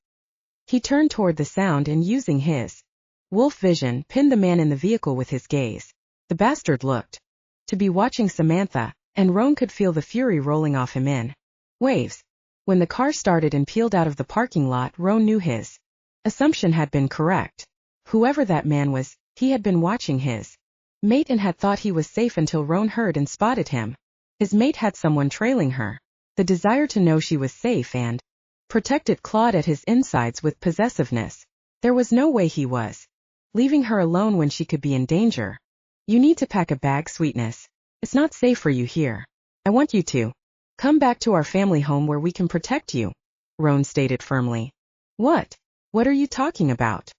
He turned toward the sound and, using his wolf vision, pinned the man in the vehicle with his gaze. The bastard looked to be watching Samantha, and Roan could feel the fury rolling off him in waves. When the car started and peeled out of the parking lot, Roan knew his assumption had been correct. Whoever that man was, he had been watching his mate and had thought he was safe until Roan heard and spotted him. His mate had someone trailing her. The desire to know she was safe and protected clawed at his insides with possessiveness. There was no way he was leaving her alone when she could be in danger. You need to pack a bag, sweetness. It's not safe for you here. I want you to come back to our family home where we can protect you, Roan stated firmly. What? What are you talking about?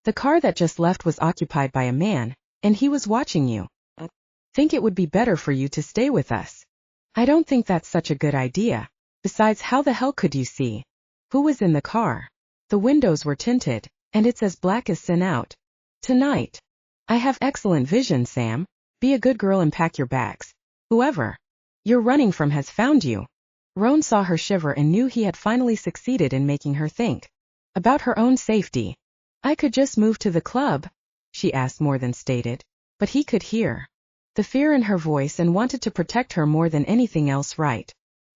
The car that just left was occupied by a man, and he was watching you. Think it would be better for you to stay with us. I don't think that's such a good idea. Besides, how the hell could you see who was in the car? The windows were tinted, and it's as black as sin out tonight. I have excellent vision, Sam. Be a good girl and pack your bags. Whoever you're running from has found you. Roan saw her shiver and knew he had finally succeeded in making her think about her own safety. I could just move to the club, she asked more than stated, but he could hear the fear in her voice and wanted to protect her more than anything else right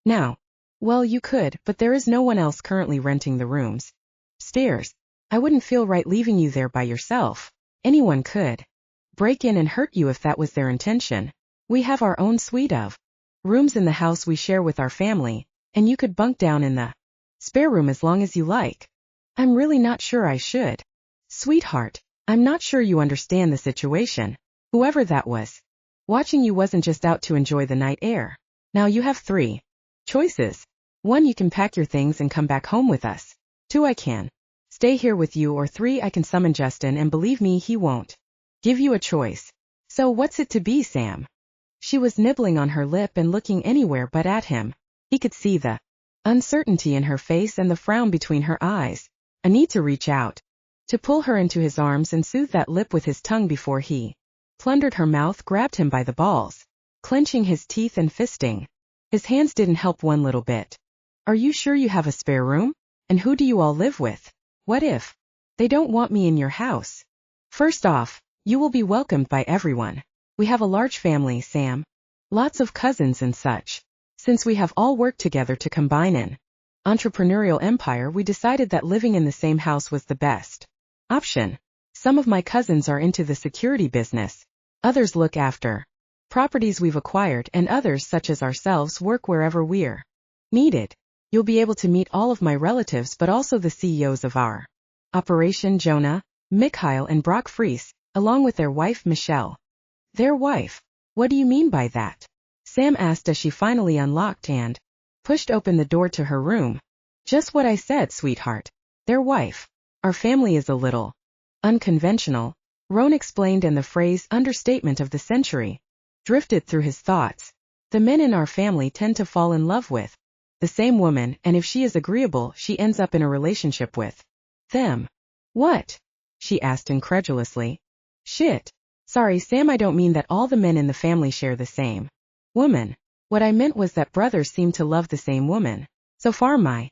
now. Well, you could, but there is no one else currently renting the rooms. Stairs. I wouldn't feel right leaving you there by yourself. Anyone could break in and hurt you if that was their intention. We have our own suite of rooms in the house we share with our family, and you could bunk down in the spare room as long as you like. I'm really not sure I should. Sweetheart, I'm not sure you understand the situation. Whoever that was watching you wasn't just out to enjoy the night air. Now you have 3 choices. 1, you can pack your things and come back home with us. 2, I can stay here with you, or 3, I can summon Justin, and believe me, he won't give you a choice. So what's it to be, Sam? She was nibbling on her lip and looking anywhere but at him. He could see the uncertainty in her face and the frown between her eyes. A need to reach out, to pull her into his arms and soothe that lip with his tongue before he plundered her mouth, grabbed him by the balls, clenching his teeth and fisting. His hands didn't help one little bit. Are you sure you have a spare room? And who do you all live with? What if they don't want me in your house? First off, you will be welcomed by everyone. We have a large family, Sam. Lots of cousins and such. Since we have all worked together to combine an entrepreneurial empire, we decided that living in the same house was the best option. Some of my cousins are into the security business. Others look after properties we've acquired, and others, such as ourselves, work wherever we're needed. You'll be able to meet all of my relatives, but also the CEOs of our operation, Jonah, Mikhail, and Brock Fries, along with their wife, Michelle. Their wife? What do you mean by that? Sam asked as she finally unlocked and pushed open the door to her room. Just what I said, sweetheart. Their wife. Our family is a little unconventional, Roan explained, and the phrase understatement of the century drifted through his thoughts. The men in our family tend to fall in love with the same woman, and if she is agreeable, she ends up in a relationship with them. What? She asked incredulously. Shit. Sorry, Sam, I don't mean that all the men in the family share the same woman. What I meant was that brothers seem to love the same woman. So far my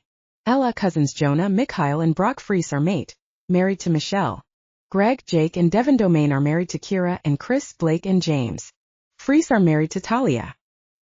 cousins Jonah, Mikhail, and Brock Fries are married to Michelle. Greg, Jake, and Devin Domain are married to Kira, and Chris, Blake, and James Freese are married to Talia.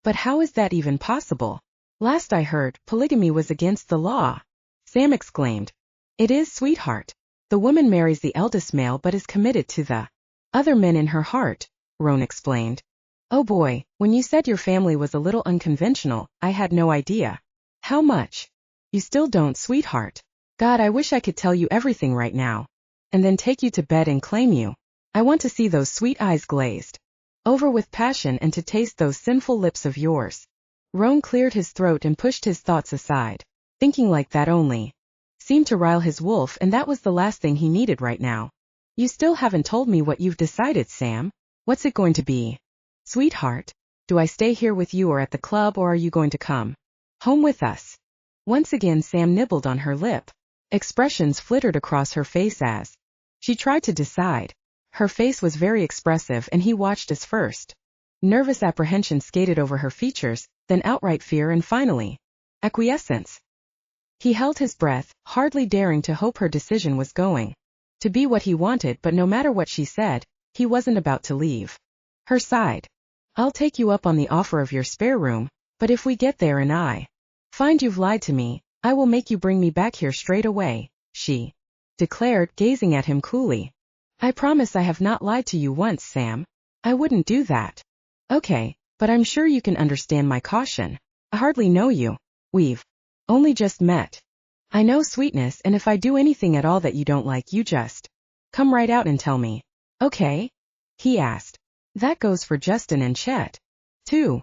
But how is that even possible? Last I heard, polygamy was against the law. Sam exclaimed. It is, sweetheart. The woman marries the eldest male but is committed to the other men in her heart, Roan explained. Oh boy, when you said your family was a little unconventional, I had no idea. How much? You still don't, sweetheart. God, I wish I could tell you everything right now. And then take you to bed and claim you. I want to see those sweet eyes glazed over with passion and to taste those sinful lips of yours. Roan cleared his throat and pushed his thoughts aside. Thinking like that only seemed to rile his wolf, and that was the last thing he needed right now. You still haven't told me what you've decided, Sam. What's it going to be? Sweetheart, do I stay here with you or at the club, or are you going to come home with us? Once again Sam nibbled on her lip. Expressions flittered across her face as she tried to decide. Her face was very expressive, and he watched as first nervous apprehension skated over her features, then outright fear, and finally acquiescence. He held his breath, hardly daring to hope her decision was going to be what he wanted, but no matter what she said, he wasn't about to leave her side. I'll take you up on the offer of your spare room, but if we get there and I find you've lied to me, I will make you bring me back here straight away, she declared, gazing at him coolly. I promise I have not lied to you once, Sam. I wouldn't do that. Okay, but I'm sure you can understand my caution. I hardly know you. We've only just met. I know, sweetness, and if I do anything at all that you don't like, you just come right out and tell me. Okay? He asked. That goes for Justin and Chet, too.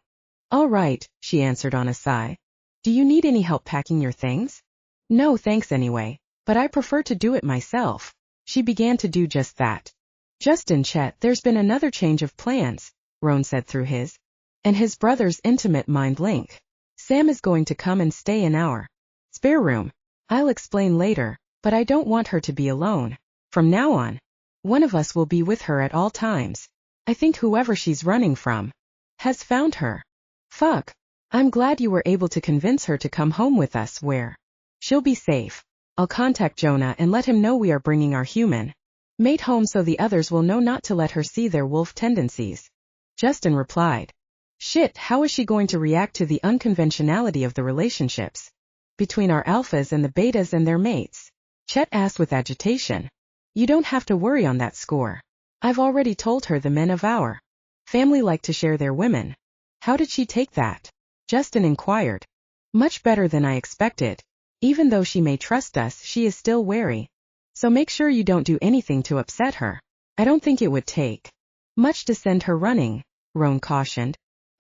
All right, she answered on a sigh. Do you need any help packing your things? No thanks anyway, but I prefer to do it myself. She began to do just that. Justin, Chet, there's been another change of plans, Roan said through his and his brother's intimate mind link. Sam is going to come and stay in our spare room. I'll explain later, but I don't want her to be alone. From now on, one of us will be with her at all times. I think whoever she's running from has found her. Fuck. I'm glad you were able to convince her to come home with us where she'll be safe. I'll contact Jonah and let him know we are bringing our human mate home so the others will know not to let her see their wolf tendencies. Justin replied. Shit, how is she going to react to the unconventionality of the relationships between our alphas and the betas and their mates? Chet asked with agitation. You don't have to worry on that score. I've already told her the men of our family like to share their women. How did she take that? Justin inquired. Much better than I expected. Even though she may trust us, she is still wary. So make sure you don't do anything to upset her. I don't think it would take much to send her running, Roan cautioned.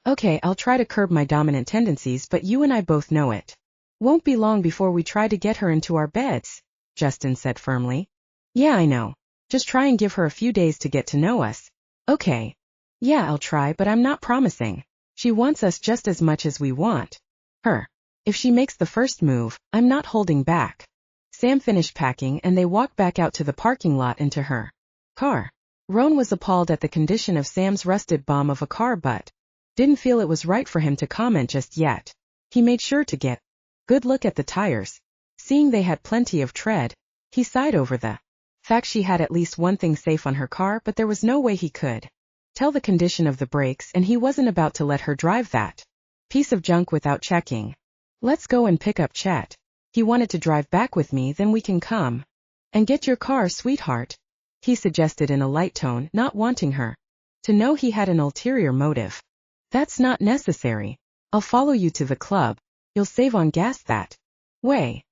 Okay, I'll try to curb my dominant tendencies, but you and I both know it won't be long before we try to get her into our beds, Justin said firmly. Yeah, I know. Just try and give her a few days to get to know us. Okay. Yeah, I'll try, but I'm not promising. She wants us just as much as we want her. If she makes the first move, I'm not holding back. Sam finished packing and they walked back out to the parking lot into her car. Roan was appalled at the condition of Sam's rusted bomb of a car but didn't feel it was right for him to comment just yet. He made sure to get a good look at the tires. Seeing they had plenty of tread, he sighed over the fact she had at least one thing safe on her car, but there was no way he could tell the condition of the brakes, and he wasn't about to let her drive that piece of junk without checking. Let's go and pick up Chet. He wanted to drive back with me, then we can come and get your car, sweetheart, he suggested in a light tone, not wanting her to know he had an ulterior motive. That's not necessary. I'll follow you to the club. You'll save on gas that way.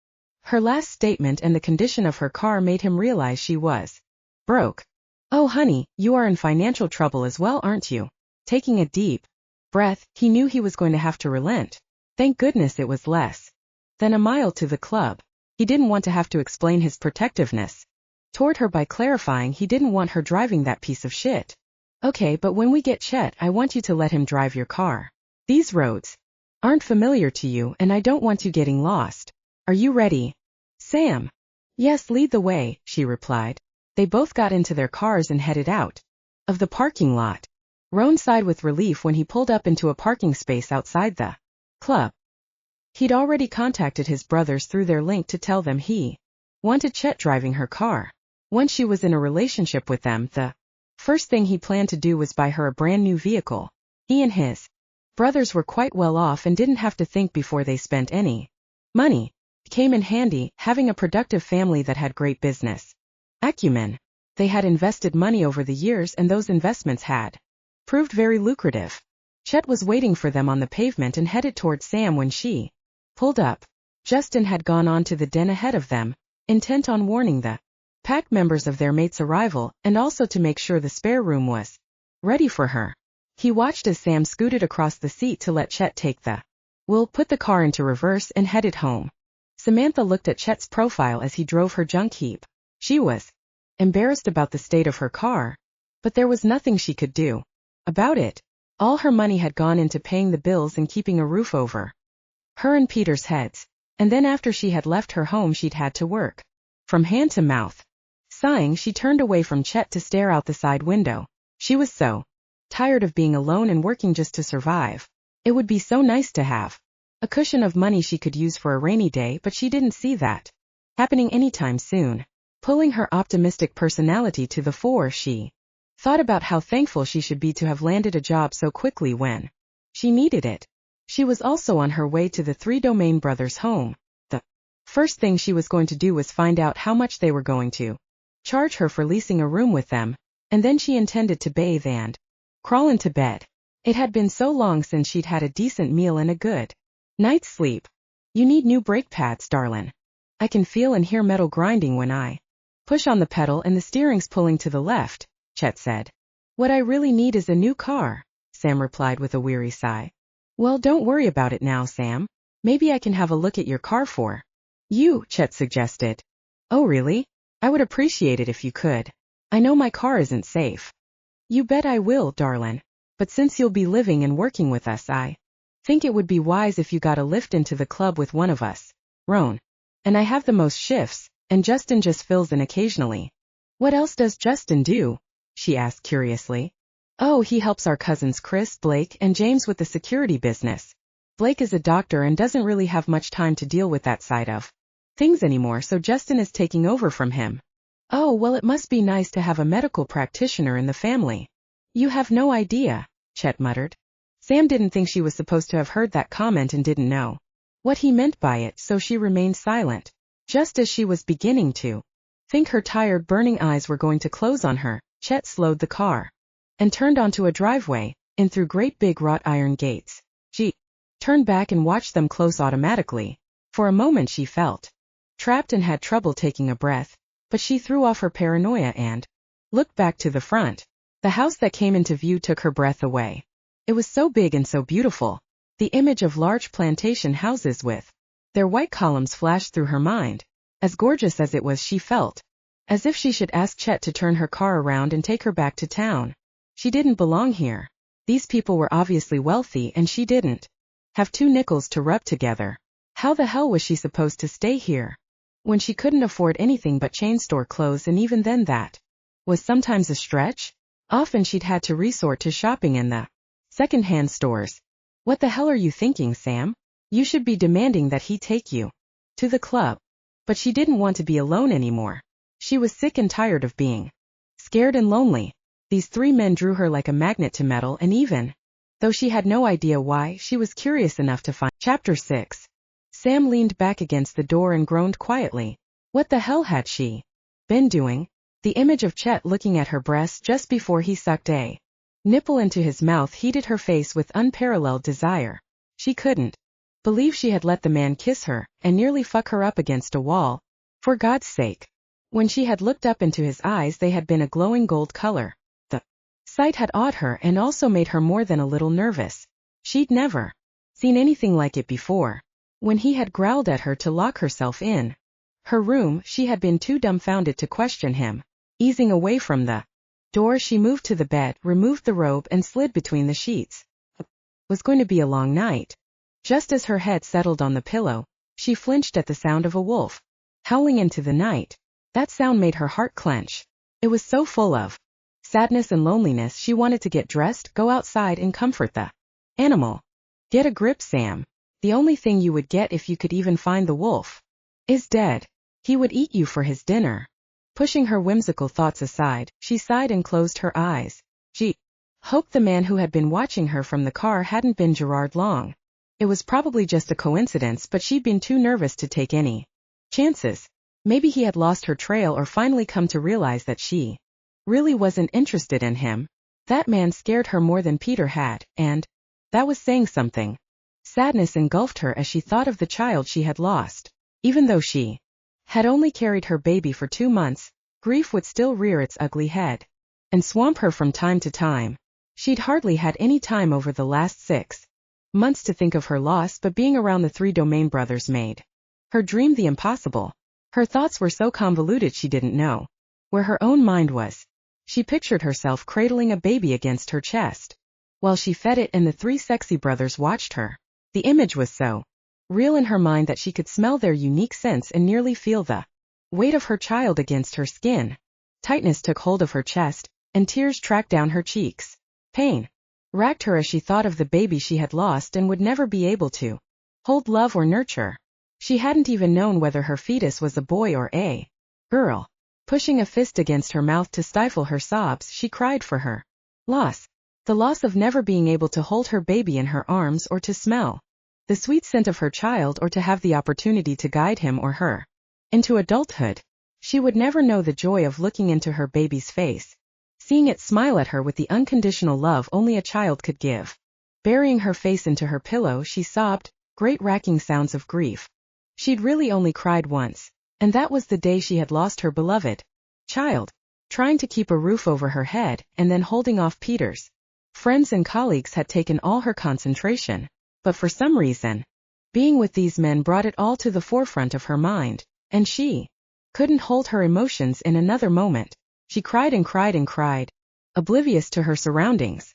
Her last statement and the condition of her car made him realize she was broke. Oh honey, you are in financial trouble as well, aren't you? Taking a deep breath, he knew he was going to have to relent. Thank goodness it was less than a mile to the club. He didn't want to have to explain his protectiveness toward her by clarifying he didn't want her driving that piece of shit. Okay, but when we get Chet, I want you to let him drive your car. These roads aren't familiar to you, and I don't want you getting lost. Are you ready, Sam? Yes, lead the way, she replied. They both got into their cars and headed out of the parking lot. Roan sighed with relief when he pulled up into a parking space outside the club. He'd already contacted his brothers through their link to tell them he wanted Chet driving her car. Once she was in a relationship with them, the first thing he planned to do was buy her a brand new vehicle. He and his brothers were quite well off and didn't have to think before they spent any money. It came in handy, having a productive family that had great business acumen. They had invested money over the years and those investments had proved very lucrative. Chet was waiting for them on the pavement and headed toward Sam when she pulled up. Justin had gone on to the den ahead of them, intent on warning the pack members of their mate's arrival and also to make sure the spare room was ready for her. He watched as Sam scooted across the seat to let Chet take the wheel, put the car into reverse and headed home. Samantha looked at Chet's profile as he drove her junk heap. She was embarrassed about the state of her car, but there was nothing she could do about it. All her money had gone into paying the bills and keeping a roof over her and Peter's heads, and then after she had left her home she'd had to work from hand to mouth. Sighing, she turned away from Chet to stare out the side window. She was so tired of being alone and working just to survive. It would be so nice to have a cushion of money she could use for a rainy day, but she didn't see that happening anytime soon. Pulling her optimistic personality to the fore, she thought about how thankful she should be to have landed a job so quickly when she needed it. She was also on her way to the Three Domain brothers' home. The first thing she was going to do was find out how much they were going to charge her for leasing a room with them, and then she intended to bathe and crawl into bed. It had been so long since she'd had a decent meal and a good night's sleep. You need new brake pads, darlin'. I can feel and hear metal grinding when I push on the pedal and the steering's pulling to the left, Chet said. What I really need is a new car, Sam replied with a weary sigh. Well, don't worry about it now, Sam. Maybe I can have a look at your car for you, Chet suggested. Oh, really? I would appreciate it if you could. I know my car isn't safe. You bet I will, darlin'. But since you'll be living and working with us, I think it would be wise if you got a lift into the club with one of us. Roan. And I have the most shifts, and Justin just fills in occasionally. What else does Justin do? She asked curiously. Oh, he helps our cousins Chris, Blake, and James with the security business. Blake is a doctor and doesn't really have much time to deal with that side of things anymore, so Justin is taking over from him. Oh, well, it must be nice to have a medical practitioner in the family. You have no idea, Chet muttered. Sam didn't think she was supposed to have heard that comment and didn't know what he meant by it, so she remained silent. Just as she was beginning to think her tired, burning eyes were going to close on her, Chet slowed the car and turned onto a driveway, in through great big wrought iron gates. She turned back and watched them close automatically. For a moment she felt trapped and had trouble taking a breath, but she threw off her paranoia and looked back to the front. The house that came into view took her breath away. It was so big and so beautiful. The image of large plantation houses with their white columns flashed through her mind. As gorgeous as it was, she felt as if she should ask Chet to turn her car around and take her back to town. She didn't belong here. These people were obviously wealthy and she didn't have 2 nickels to rub together. How the hell was she supposed to stay here when she couldn't afford anything but chain store clothes, and even then that was sometimes a stretch? Often she'd had to resort to shopping in the second-hand stores. What the hell are you thinking, Sam? You should be demanding that he take you to the club. But she didn't want to be alone anymore. She was sick and tired of being scared and lonely. These 3 men drew her like a magnet to metal, and even though she had no idea why, she was curious enough to find. Chapter 6. Sam leaned back against the door and groaned quietly. What the hell had she been doing? The image of Chet looking at her breast just before he sucked a nipple into his mouth heated her face with unparalleled desire. She couldn't believe she had let the man kiss her and nearly fuck her up against a wall. For God's sake. When she had looked up into his eyes, they had been a glowing gold color. The sight had awed her and also made her more than a little nervous. She'd never seen anything like it before. When he had growled at her to lock herself in her room, she had been too dumbfounded to question him. Easing away from the door, she moved to the bed, removed the robe, and slid between the sheets. It was going to be a long night. Just as her head settled on the pillow, she flinched at the sound of a wolf howling into the night. That sound made her heart clench. It was so full of sadness and loneliness. She wanted to get dressed, go outside, and comfort the animal. Get a grip, Sam. The only thing you would get, if you could even find the wolf, is dead. He would eat you for his dinner. Pushing her whimsical thoughts aside, she sighed and closed her eyes. Gee. Hoped the man who had been watching her from the car hadn't been Gerard long. It was probably just a coincidence, but she'd been too nervous to take any chances. Maybe he had lost her trail or finally come to realize that she really wasn't interested in him. That man scared her more than Peter had, and that was saying something. Sadness engulfed her as she thought of the child she had lost. Even though she had only carried her baby for 2 months, grief would still rear its ugly head and swamp her from time to time. She'd hardly had any time over the last 6 months to think of her loss, but being around the 3 Domain brothers made her dream the impossible. Her thoughts were so convoluted she didn't know where her own mind was. She pictured herself cradling a baby against her chest while she fed it and the 3 sexy brothers watched her. The image was so real in her mind that she could smell their unique scents and nearly feel the weight of her child against her skin. Tightness took hold of her chest, and tears tracked down her cheeks. Pain racked her as she thought of the baby she had lost and would never be able to hold, love, or nurture. She hadn't even known whether her fetus was a boy or a girl. Pushing a fist against her mouth to stifle her sobs, she cried for her loss. The loss of never being able to hold her baby in her arms or to smell the sweet scent of her child or to have the opportunity to guide him or her into adulthood. She would never know the joy of looking into her baby's face, seeing it smile at her with the unconditional love only a child could give. Burying her face into her pillow, she sobbed, great racking sounds of grief. She'd really only cried once, and that was the day she had lost her beloved child. Trying to keep a roof over her head and then holding off Peter's friends and colleagues had taken all her concentration, but for some reason, being with these men brought it all to the forefront of her mind, and she couldn't hold her emotions in another moment. She cried and cried and cried, oblivious to her surroundings.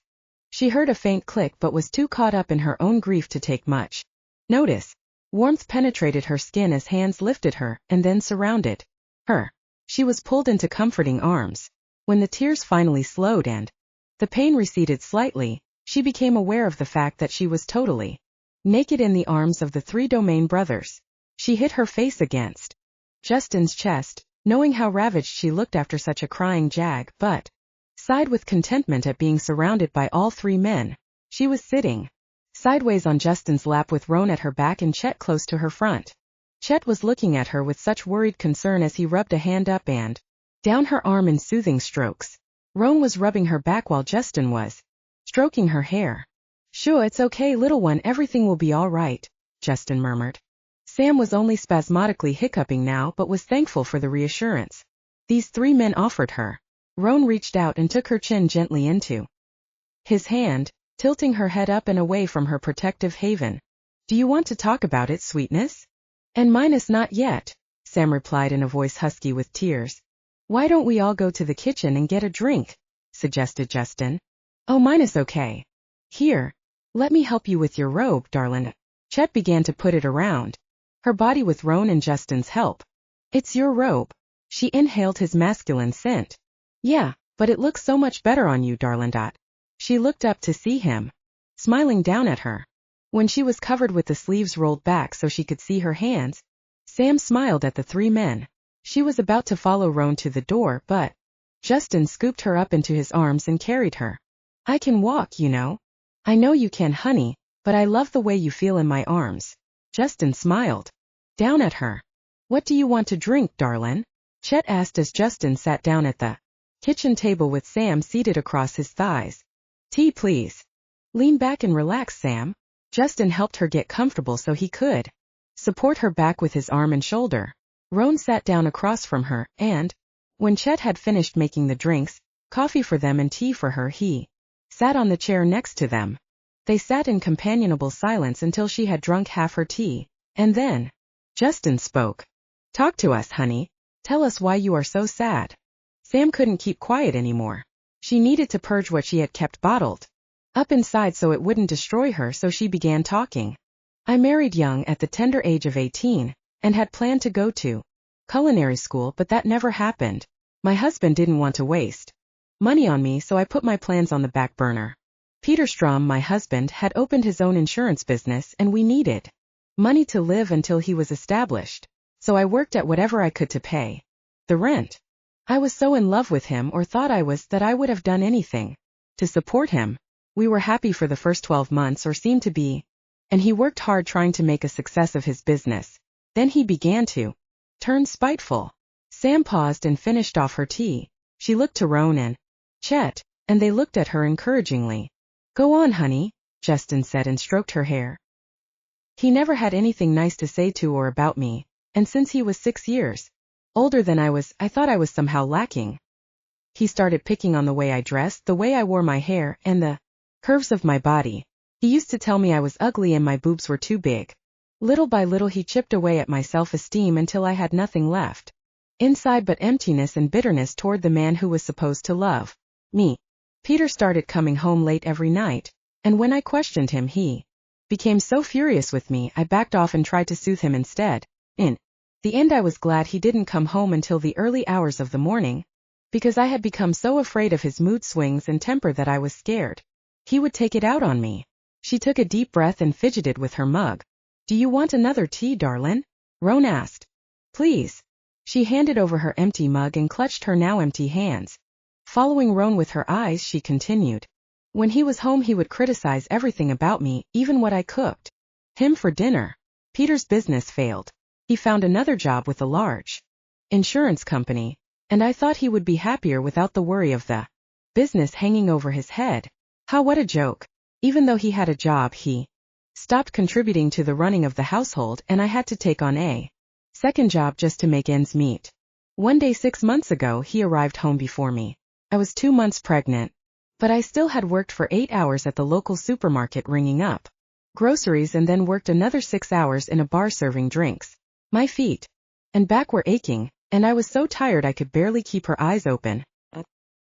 She heard a faint click but was too caught up in her own grief to take much notice. Warmth penetrated her skin as hands lifted her and then surrounded her. She was pulled into comforting arms. When the tears finally slowed and the pain receded slightly, she became aware of the fact that she was totally naked in the arms of the 3 Domain brothers. She hit her face against Justin's chest, knowing how ravaged she looked after such a crying jag, but sighed with contentment at being surrounded by all 3 men. She was sitting sideways on Justin's lap with Roan at her back and Chet close to her front. Chet was looking at her with such worried concern as he rubbed a hand up and down her arm in soothing strokes. Roan was rubbing her back while Justin was stroking her hair. Sure, it's okay, little one, everything will be all right, Justin murmured. Sam was only spasmodically hiccuping now but was thankful for the reassurance these 3 men offered her. Roan reached out and took her chin gently into his hand, tilting her head up and away from her protective haven. Do you want to talk about it, sweetness? And minus not yet, Sam replied in a voice husky with tears. Why don't we all go to the kitchen and get a drink? Suggested Justin. Oh, minus okay. Here, let me help you with your robe, darling. Chet began to put it around her body with Roan and Justin's help. It's your robe. She inhaled his masculine scent. Yeah, but it looks so much better on you, darling. She looked up to see him smiling down at her. When she was covered with the sleeves rolled back so she could see her hands, Sam smiled at the 3 men. She was about to follow Roan to the door, but Justin scooped her up into his arms and carried her. I can walk, you know. I know you can, honey, but I love the way you feel in my arms. Justin smiled down at her. What do you want to drink, darling? Chet asked as Justin sat down at the kitchen table with Sam seated across his thighs. Tea, please. Lean back and relax, Sam. Justin helped her get comfortable so he could support her back with his arm and shoulder. Roan sat down across from her, and when Chet had finished making the drinks, coffee for them and tea for her, he sat on the chair next to them. They sat in companionable silence until she had drunk half her tea, and then Justin spoke. Talk to us, honey. Tell us why you are so sad. Sam couldn't keep quiet anymore. She needed to purge what she had kept bottled up inside so it wouldn't destroy her, so she began talking. I married young at the tender age of 18, and had planned to go to culinary school, but that never happened. My husband didn't want to waste money on me, so I put my plans on the back burner. Peter Strom, my husband, had opened his own insurance business and we needed money to live until he was established, so I worked at whatever I could to pay the rent. I was so in love with him, or thought I was, that I would have done anything to support him. We were happy for the first 12 months, or seemed to be, and he worked hard trying to make a success of his business. Then he began to turn spiteful. Sam paused and finished off her tea. She looked to Roan and Chet, and they looked at her encouragingly. Go on, honey, Justin said and stroked her hair. He never had anything nice to say to or about me, and since he was 6 years older than I thought I was somehow lacking. He started picking on the way I dressed, the way I wore my hair, and the curves of my body. He used to tell me I was ugly and my boobs were too big. Little by little he chipped away at my self-esteem until I had nothing left inside but emptiness and bitterness toward the man who was supposed to love me. Peter started coming home late every night, and when I questioned him he became so furious with me I backed off and tried to soothe him instead. In the end I was glad he didn't come home until the early hours of the morning, because I had become so afraid of his mood swings and temper that I was scared he would take it out on me. She took a deep breath and fidgeted with her mug. Do you want another tea, darlin'? Roan asked. Please. She handed over her empty mug and clutched her now empty hands. Following Roan with her eyes, she continued. When he was home he would criticize everything about me, even what I cooked him for dinner. Peter's business failed. He found another job with a large insurance company, and I thought he would be happier without the worry of the business hanging over his head. What a joke. Even though he had a job, he stopped contributing to the running of the household, and I had to take on a second job just to make ends meet. One day 6 months ago he arrived home before me. I was 2 months pregnant, but I still had worked for 8 hours at the local supermarket ringing up groceries and then worked another 6 hours in a bar serving drinks. My feet and back were aching, and I was so tired I could barely keep her eyes open.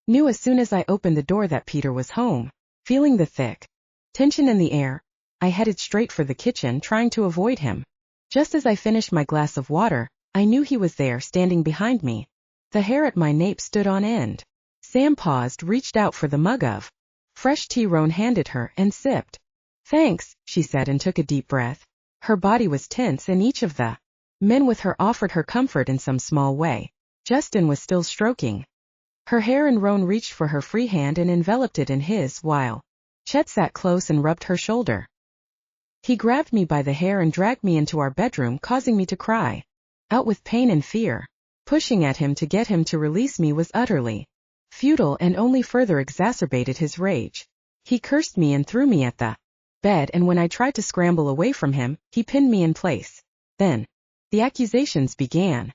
Knew as soon as I opened the door that Peter was home. Feeling the thick tension in the air, I headed straight for the kitchen, trying to avoid him. Just as I finished my glass of water, I knew he was there, standing behind me. The hair at my nape stood on end. Sam paused, reached out for the mug of fresh tea Roan handed her, and sipped. Thanks, she said and took a deep breath. Her body was tense, and each of the men with her offered her comfort in some small way. Justin was still stroking her hair, and Roan reached for her free hand and enveloped it in his, while Chet sat close and rubbed her shoulder. He grabbed me by the hair and dragged me into our bedroom, causing me to cry out with pain and fear. Pushing at him to get him to release me was utterly futile and only further exacerbated his rage. He cursed me and threw me at the bed, and when I tried to scramble away from him, he pinned me in place. Then the accusations began.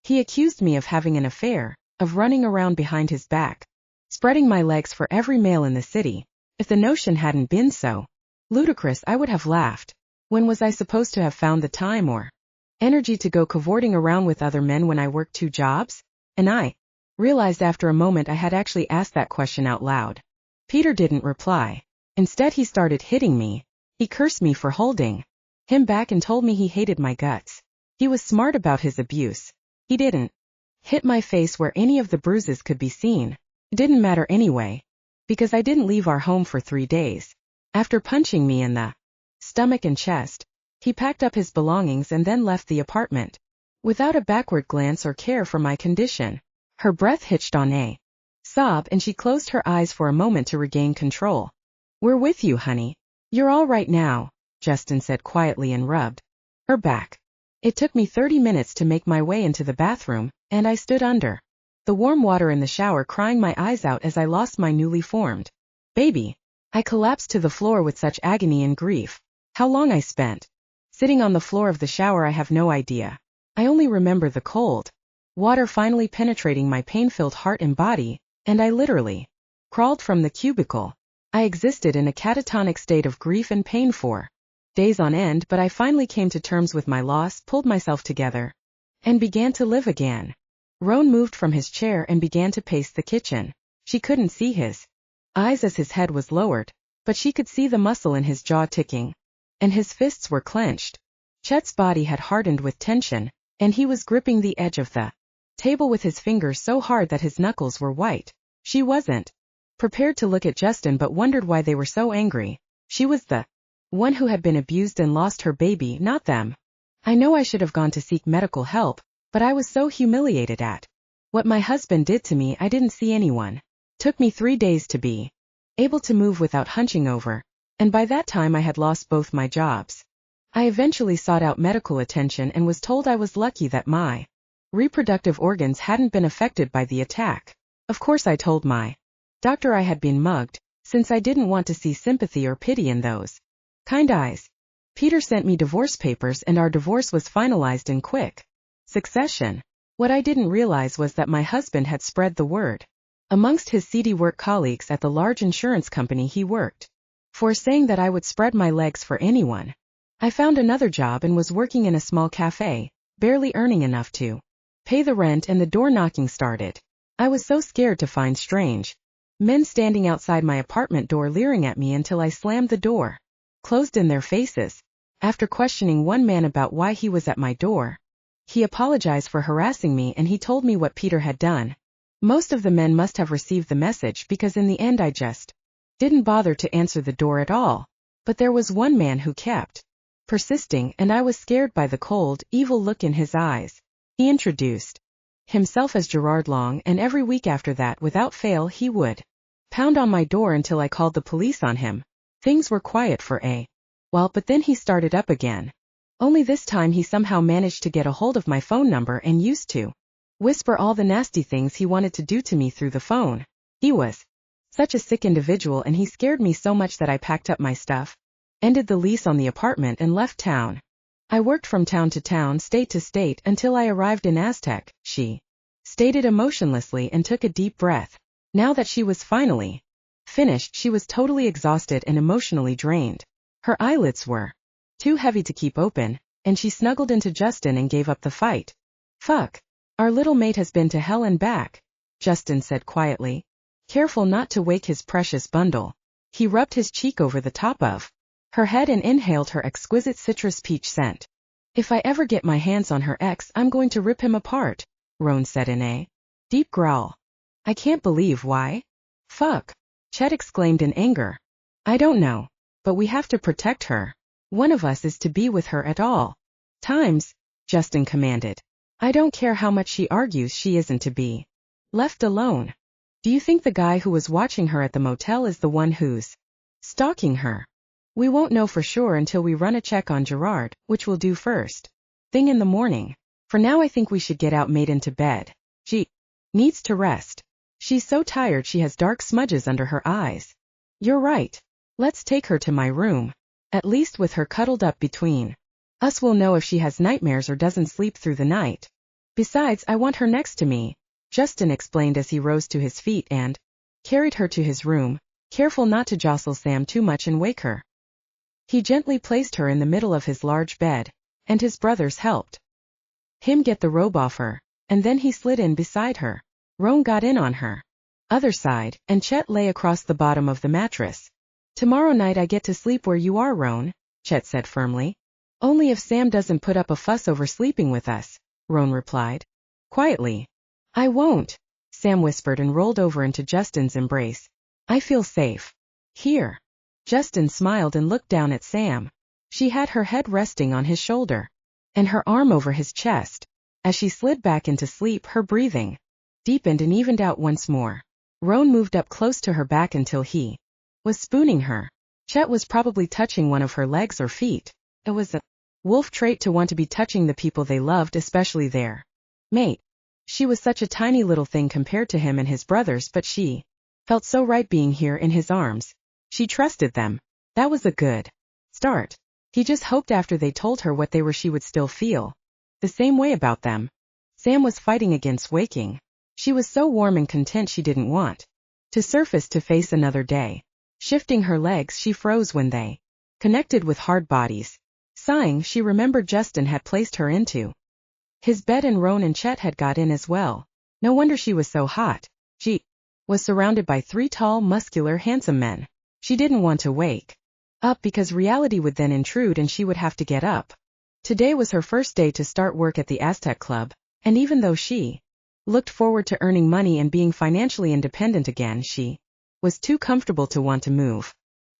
He accused me of having an affair, of running around behind his back, spreading my legs for every male in the city. If the notion hadn't been so ludicrous, I would have laughed. When was I supposed to have found the time or energy to go cavorting around with other men when I worked 2 jobs? And I realized after a moment I had actually asked that question out loud. Peter didn't reply. Instead he started hitting me. He cursed me for holding him back and told me he hated my guts. He was smart about his abuse. He didn't hit my face where any of the bruises could be seen. It didn't matter anyway, because I didn't leave our home for 3 days. After punching me in the stomach and chest, he packed up his belongings and then left the apartment, without a backward glance or care for my condition. Her breath hitched on a sob, and she closed her eyes for a moment to regain control. We're with you, honey. You're all right now, Justin said quietly and rubbed her back. It took me 30 minutes to make my way into the bathroom, and I stood under the warm water in the shower crying my eyes out as I lost my newly formed baby. I collapsed to the floor with such agony and grief. How long I spent sitting on the floor of the shower I have no idea. I only remember the cold water finally penetrating my pain-filled heart and body, and I literally crawled from the cubicle. I existed in a catatonic state of grief and pain for days on end, but I finally came to terms with my loss, pulled myself together, and began to live again. Roan moved from his chair and began to pace the kitchen. She couldn't see his eyes as his head was lowered, but she could see the muscle in his jaw ticking, and his fists were clenched. Chet's body had hardened with tension, and he was gripping the edge of the table with his fingers so hard that his knuckles were white. She wasn't prepared to look at Justin but wondered why they were so angry. She was the one who had been abused and lost her baby, not them. I know I should have gone to seek medical help, but I was so humiliated at What my husband did to me, I didn't see anyone. Took me 3 days to be able to move without hunching over, and by that time I had lost both my jobs. I eventually sought out medical attention and was told I was lucky that my reproductive organs hadn't been affected by the attack. Of course I told my doctor I had been mugged, since I didn't want to see sympathy or pity in those kind eyes. Peter sent me divorce papers and our divorce was finalized in quick succession. What I didn't realize was that my husband had spread the word amongst his seedy work colleagues at the large insurance company he worked for, saying that I would spread my legs for anyone. I found another job and was working in a small cafe, barely earning enough to pay the rent, and the door knocking started. I was so scared to find strange men standing outside my apartment door leering at me until I slammed the door closed in their faces. After questioning one man about why he was at my door, he apologized for harassing me and he told me what Peter had done. Most of the men must have received the message because in the end I just didn't bother to answer the door at all. But there was one man who kept persisting, and I was scared by the cold, evil look in his eyes. He introduced himself as Gerard Long, and every week after that, without fail, he would pound on my door until I called the police on him. Things were quiet for a while, but then he started up again. Only this time he somehow managed to get a hold of my phone number and used to whisper all the nasty things he wanted to do to me through the phone. He was such a sick individual, and he scared me so much that I packed up my stuff, ended the lease on the apartment, and left town. I worked from town to town, state to state, until I arrived in Aztec, she stated emotionlessly and took a deep breath. Now that she was finally finished, she was totally exhausted and emotionally drained. Her eyelids were too heavy to keep open, and she snuggled into Justin and gave up the fight. Fuck. Our little mate has been to hell and back, Justin said quietly, careful not to wake his precious bundle. He rubbed his cheek over the top of her head and inhaled her exquisite citrus peach scent. If I ever get my hands on her ex, I'm going to rip him apart, Roan said in a deep growl. I can't believe why. Fuck, Chet exclaimed in anger. I don't know, but we have to protect her. One of us is to be with her at all times, Justin commanded. I don't care how much she argues she isn't to be left alone. Do you think the guy who was watching her at the motel is the one who's stalking her? We won't know for sure until we run a check on Gerard, which we'll do first thing in the morning. For now I think we should get out Maiden to bed. She needs to rest. She's so tired she has dark smudges under her eyes. You're right. Let's take her to my room. At least with her cuddled up between us we'll know if she has nightmares or doesn't sleep through the night. Besides, I want her next to me, Justin explained as he rose to his feet and carried her to his room, careful not to jostle Sam too much and wake her. He gently placed her in the middle of his large bed, and his brothers helped him get the robe off her, and then he slid in beside her. Roan got in on her other side, and Chet lay across the bottom of the mattress. Tomorrow night I get to sleep where you are, Roan, Chet said firmly. Only if Sam doesn't put up a fuss over sleeping with us, Roan replied quietly. I won't, Sam whispered and rolled over into Justin's embrace. I feel safe here. Justin smiled and looked down at Sam. She had her head resting on his shoulder, and her arm over his chest. As she slid back into sleep, her breathing deepened and evened out once more. Roan moved up close to her back until he was spooning her. Chet was probably touching one of her legs or feet. It was a wolf trait to want to be touching the people they loved, especially their mate. She was such a tiny little thing compared to him and his brothers, but she felt so right being here in his arms. She trusted them. That was a good start. He just hoped after they told her what they were she would still feel the same way about them. Sam was fighting against waking. She was so warm and content she didn't want to surface to face another day. Shifting her legs, she froze when they connected with hard bodies. Sighing, she remembered Justin had placed her into his bed and Roan and Chet had got in as well. No wonder she was so hot. She was surrounded by 3 tall, muscular, handsome men. She didn't want to wake up because reality would then intrude and she would have to get up. Today was her first day to start work at the Aztec Club, and even though she looked forward to earning money and being financially independent again, she was too comfortable to want to move.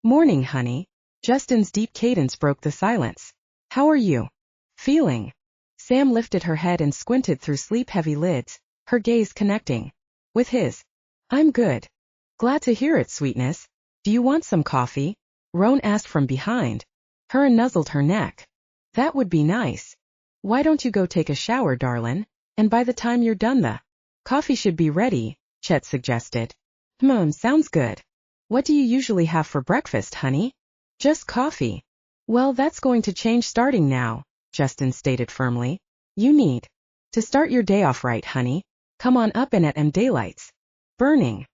Morning, honey. Justin's deep cadence broke the silence. How are you feeling? Sam lifted her head and squinted through sleep-heavy lids, her gaze connecting with his. I'm good. Glad to hear it, sweetness. Do you want some coffee? Roan asked from behind her and nuzzled her neck. That would be nice. Why don't you go take a shower, darlin'? And by the time you're done, the coffee should be ready, Chet suggested. Sounds good. What do you usually have for breakfast, honey? Just coffee. Well, that's going to change starting now, Justin stated firmly. You need to start your day off right, honey. Come on up and at daylights. Burning.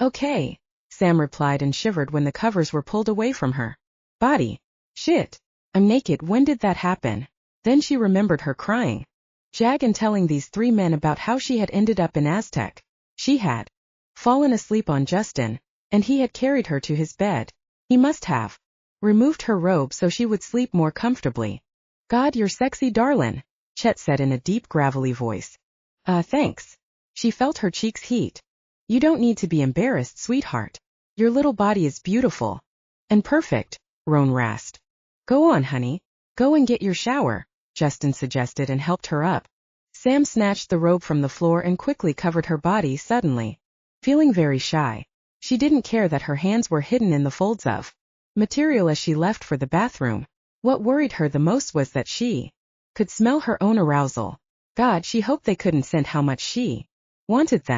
Okay, Sam replied and shivered when the covers were pulled away from her body. Shit. I'm naked. When did that happen? Then she remembered her crying Jag and telling these three men about how she had ended up in Aztec. She had fallen asleep on Justin, and he had carried her to his bed. He must have removed her robe so she would sleep more comfortably. God, you're sexy, darlin', Chet said in a deep, gravelly voice. Thanks. She felt her cheeks heat. You don't need to be embarrassed, sweetheart. Your little body is beautiful. And perfect, Roan rasped. Go on, honey. Go and get your shower, Justin suggested and helped her up. Sam snatched the robe from the floor and quickly covered her body suddenly. Feeling very shy, she didn't care that her hands were hidden in the folds of material as she left for the bathroom. What worried her the most was that she could smell her own arousal. God, she hoped they couldn't sense how much she wanted them.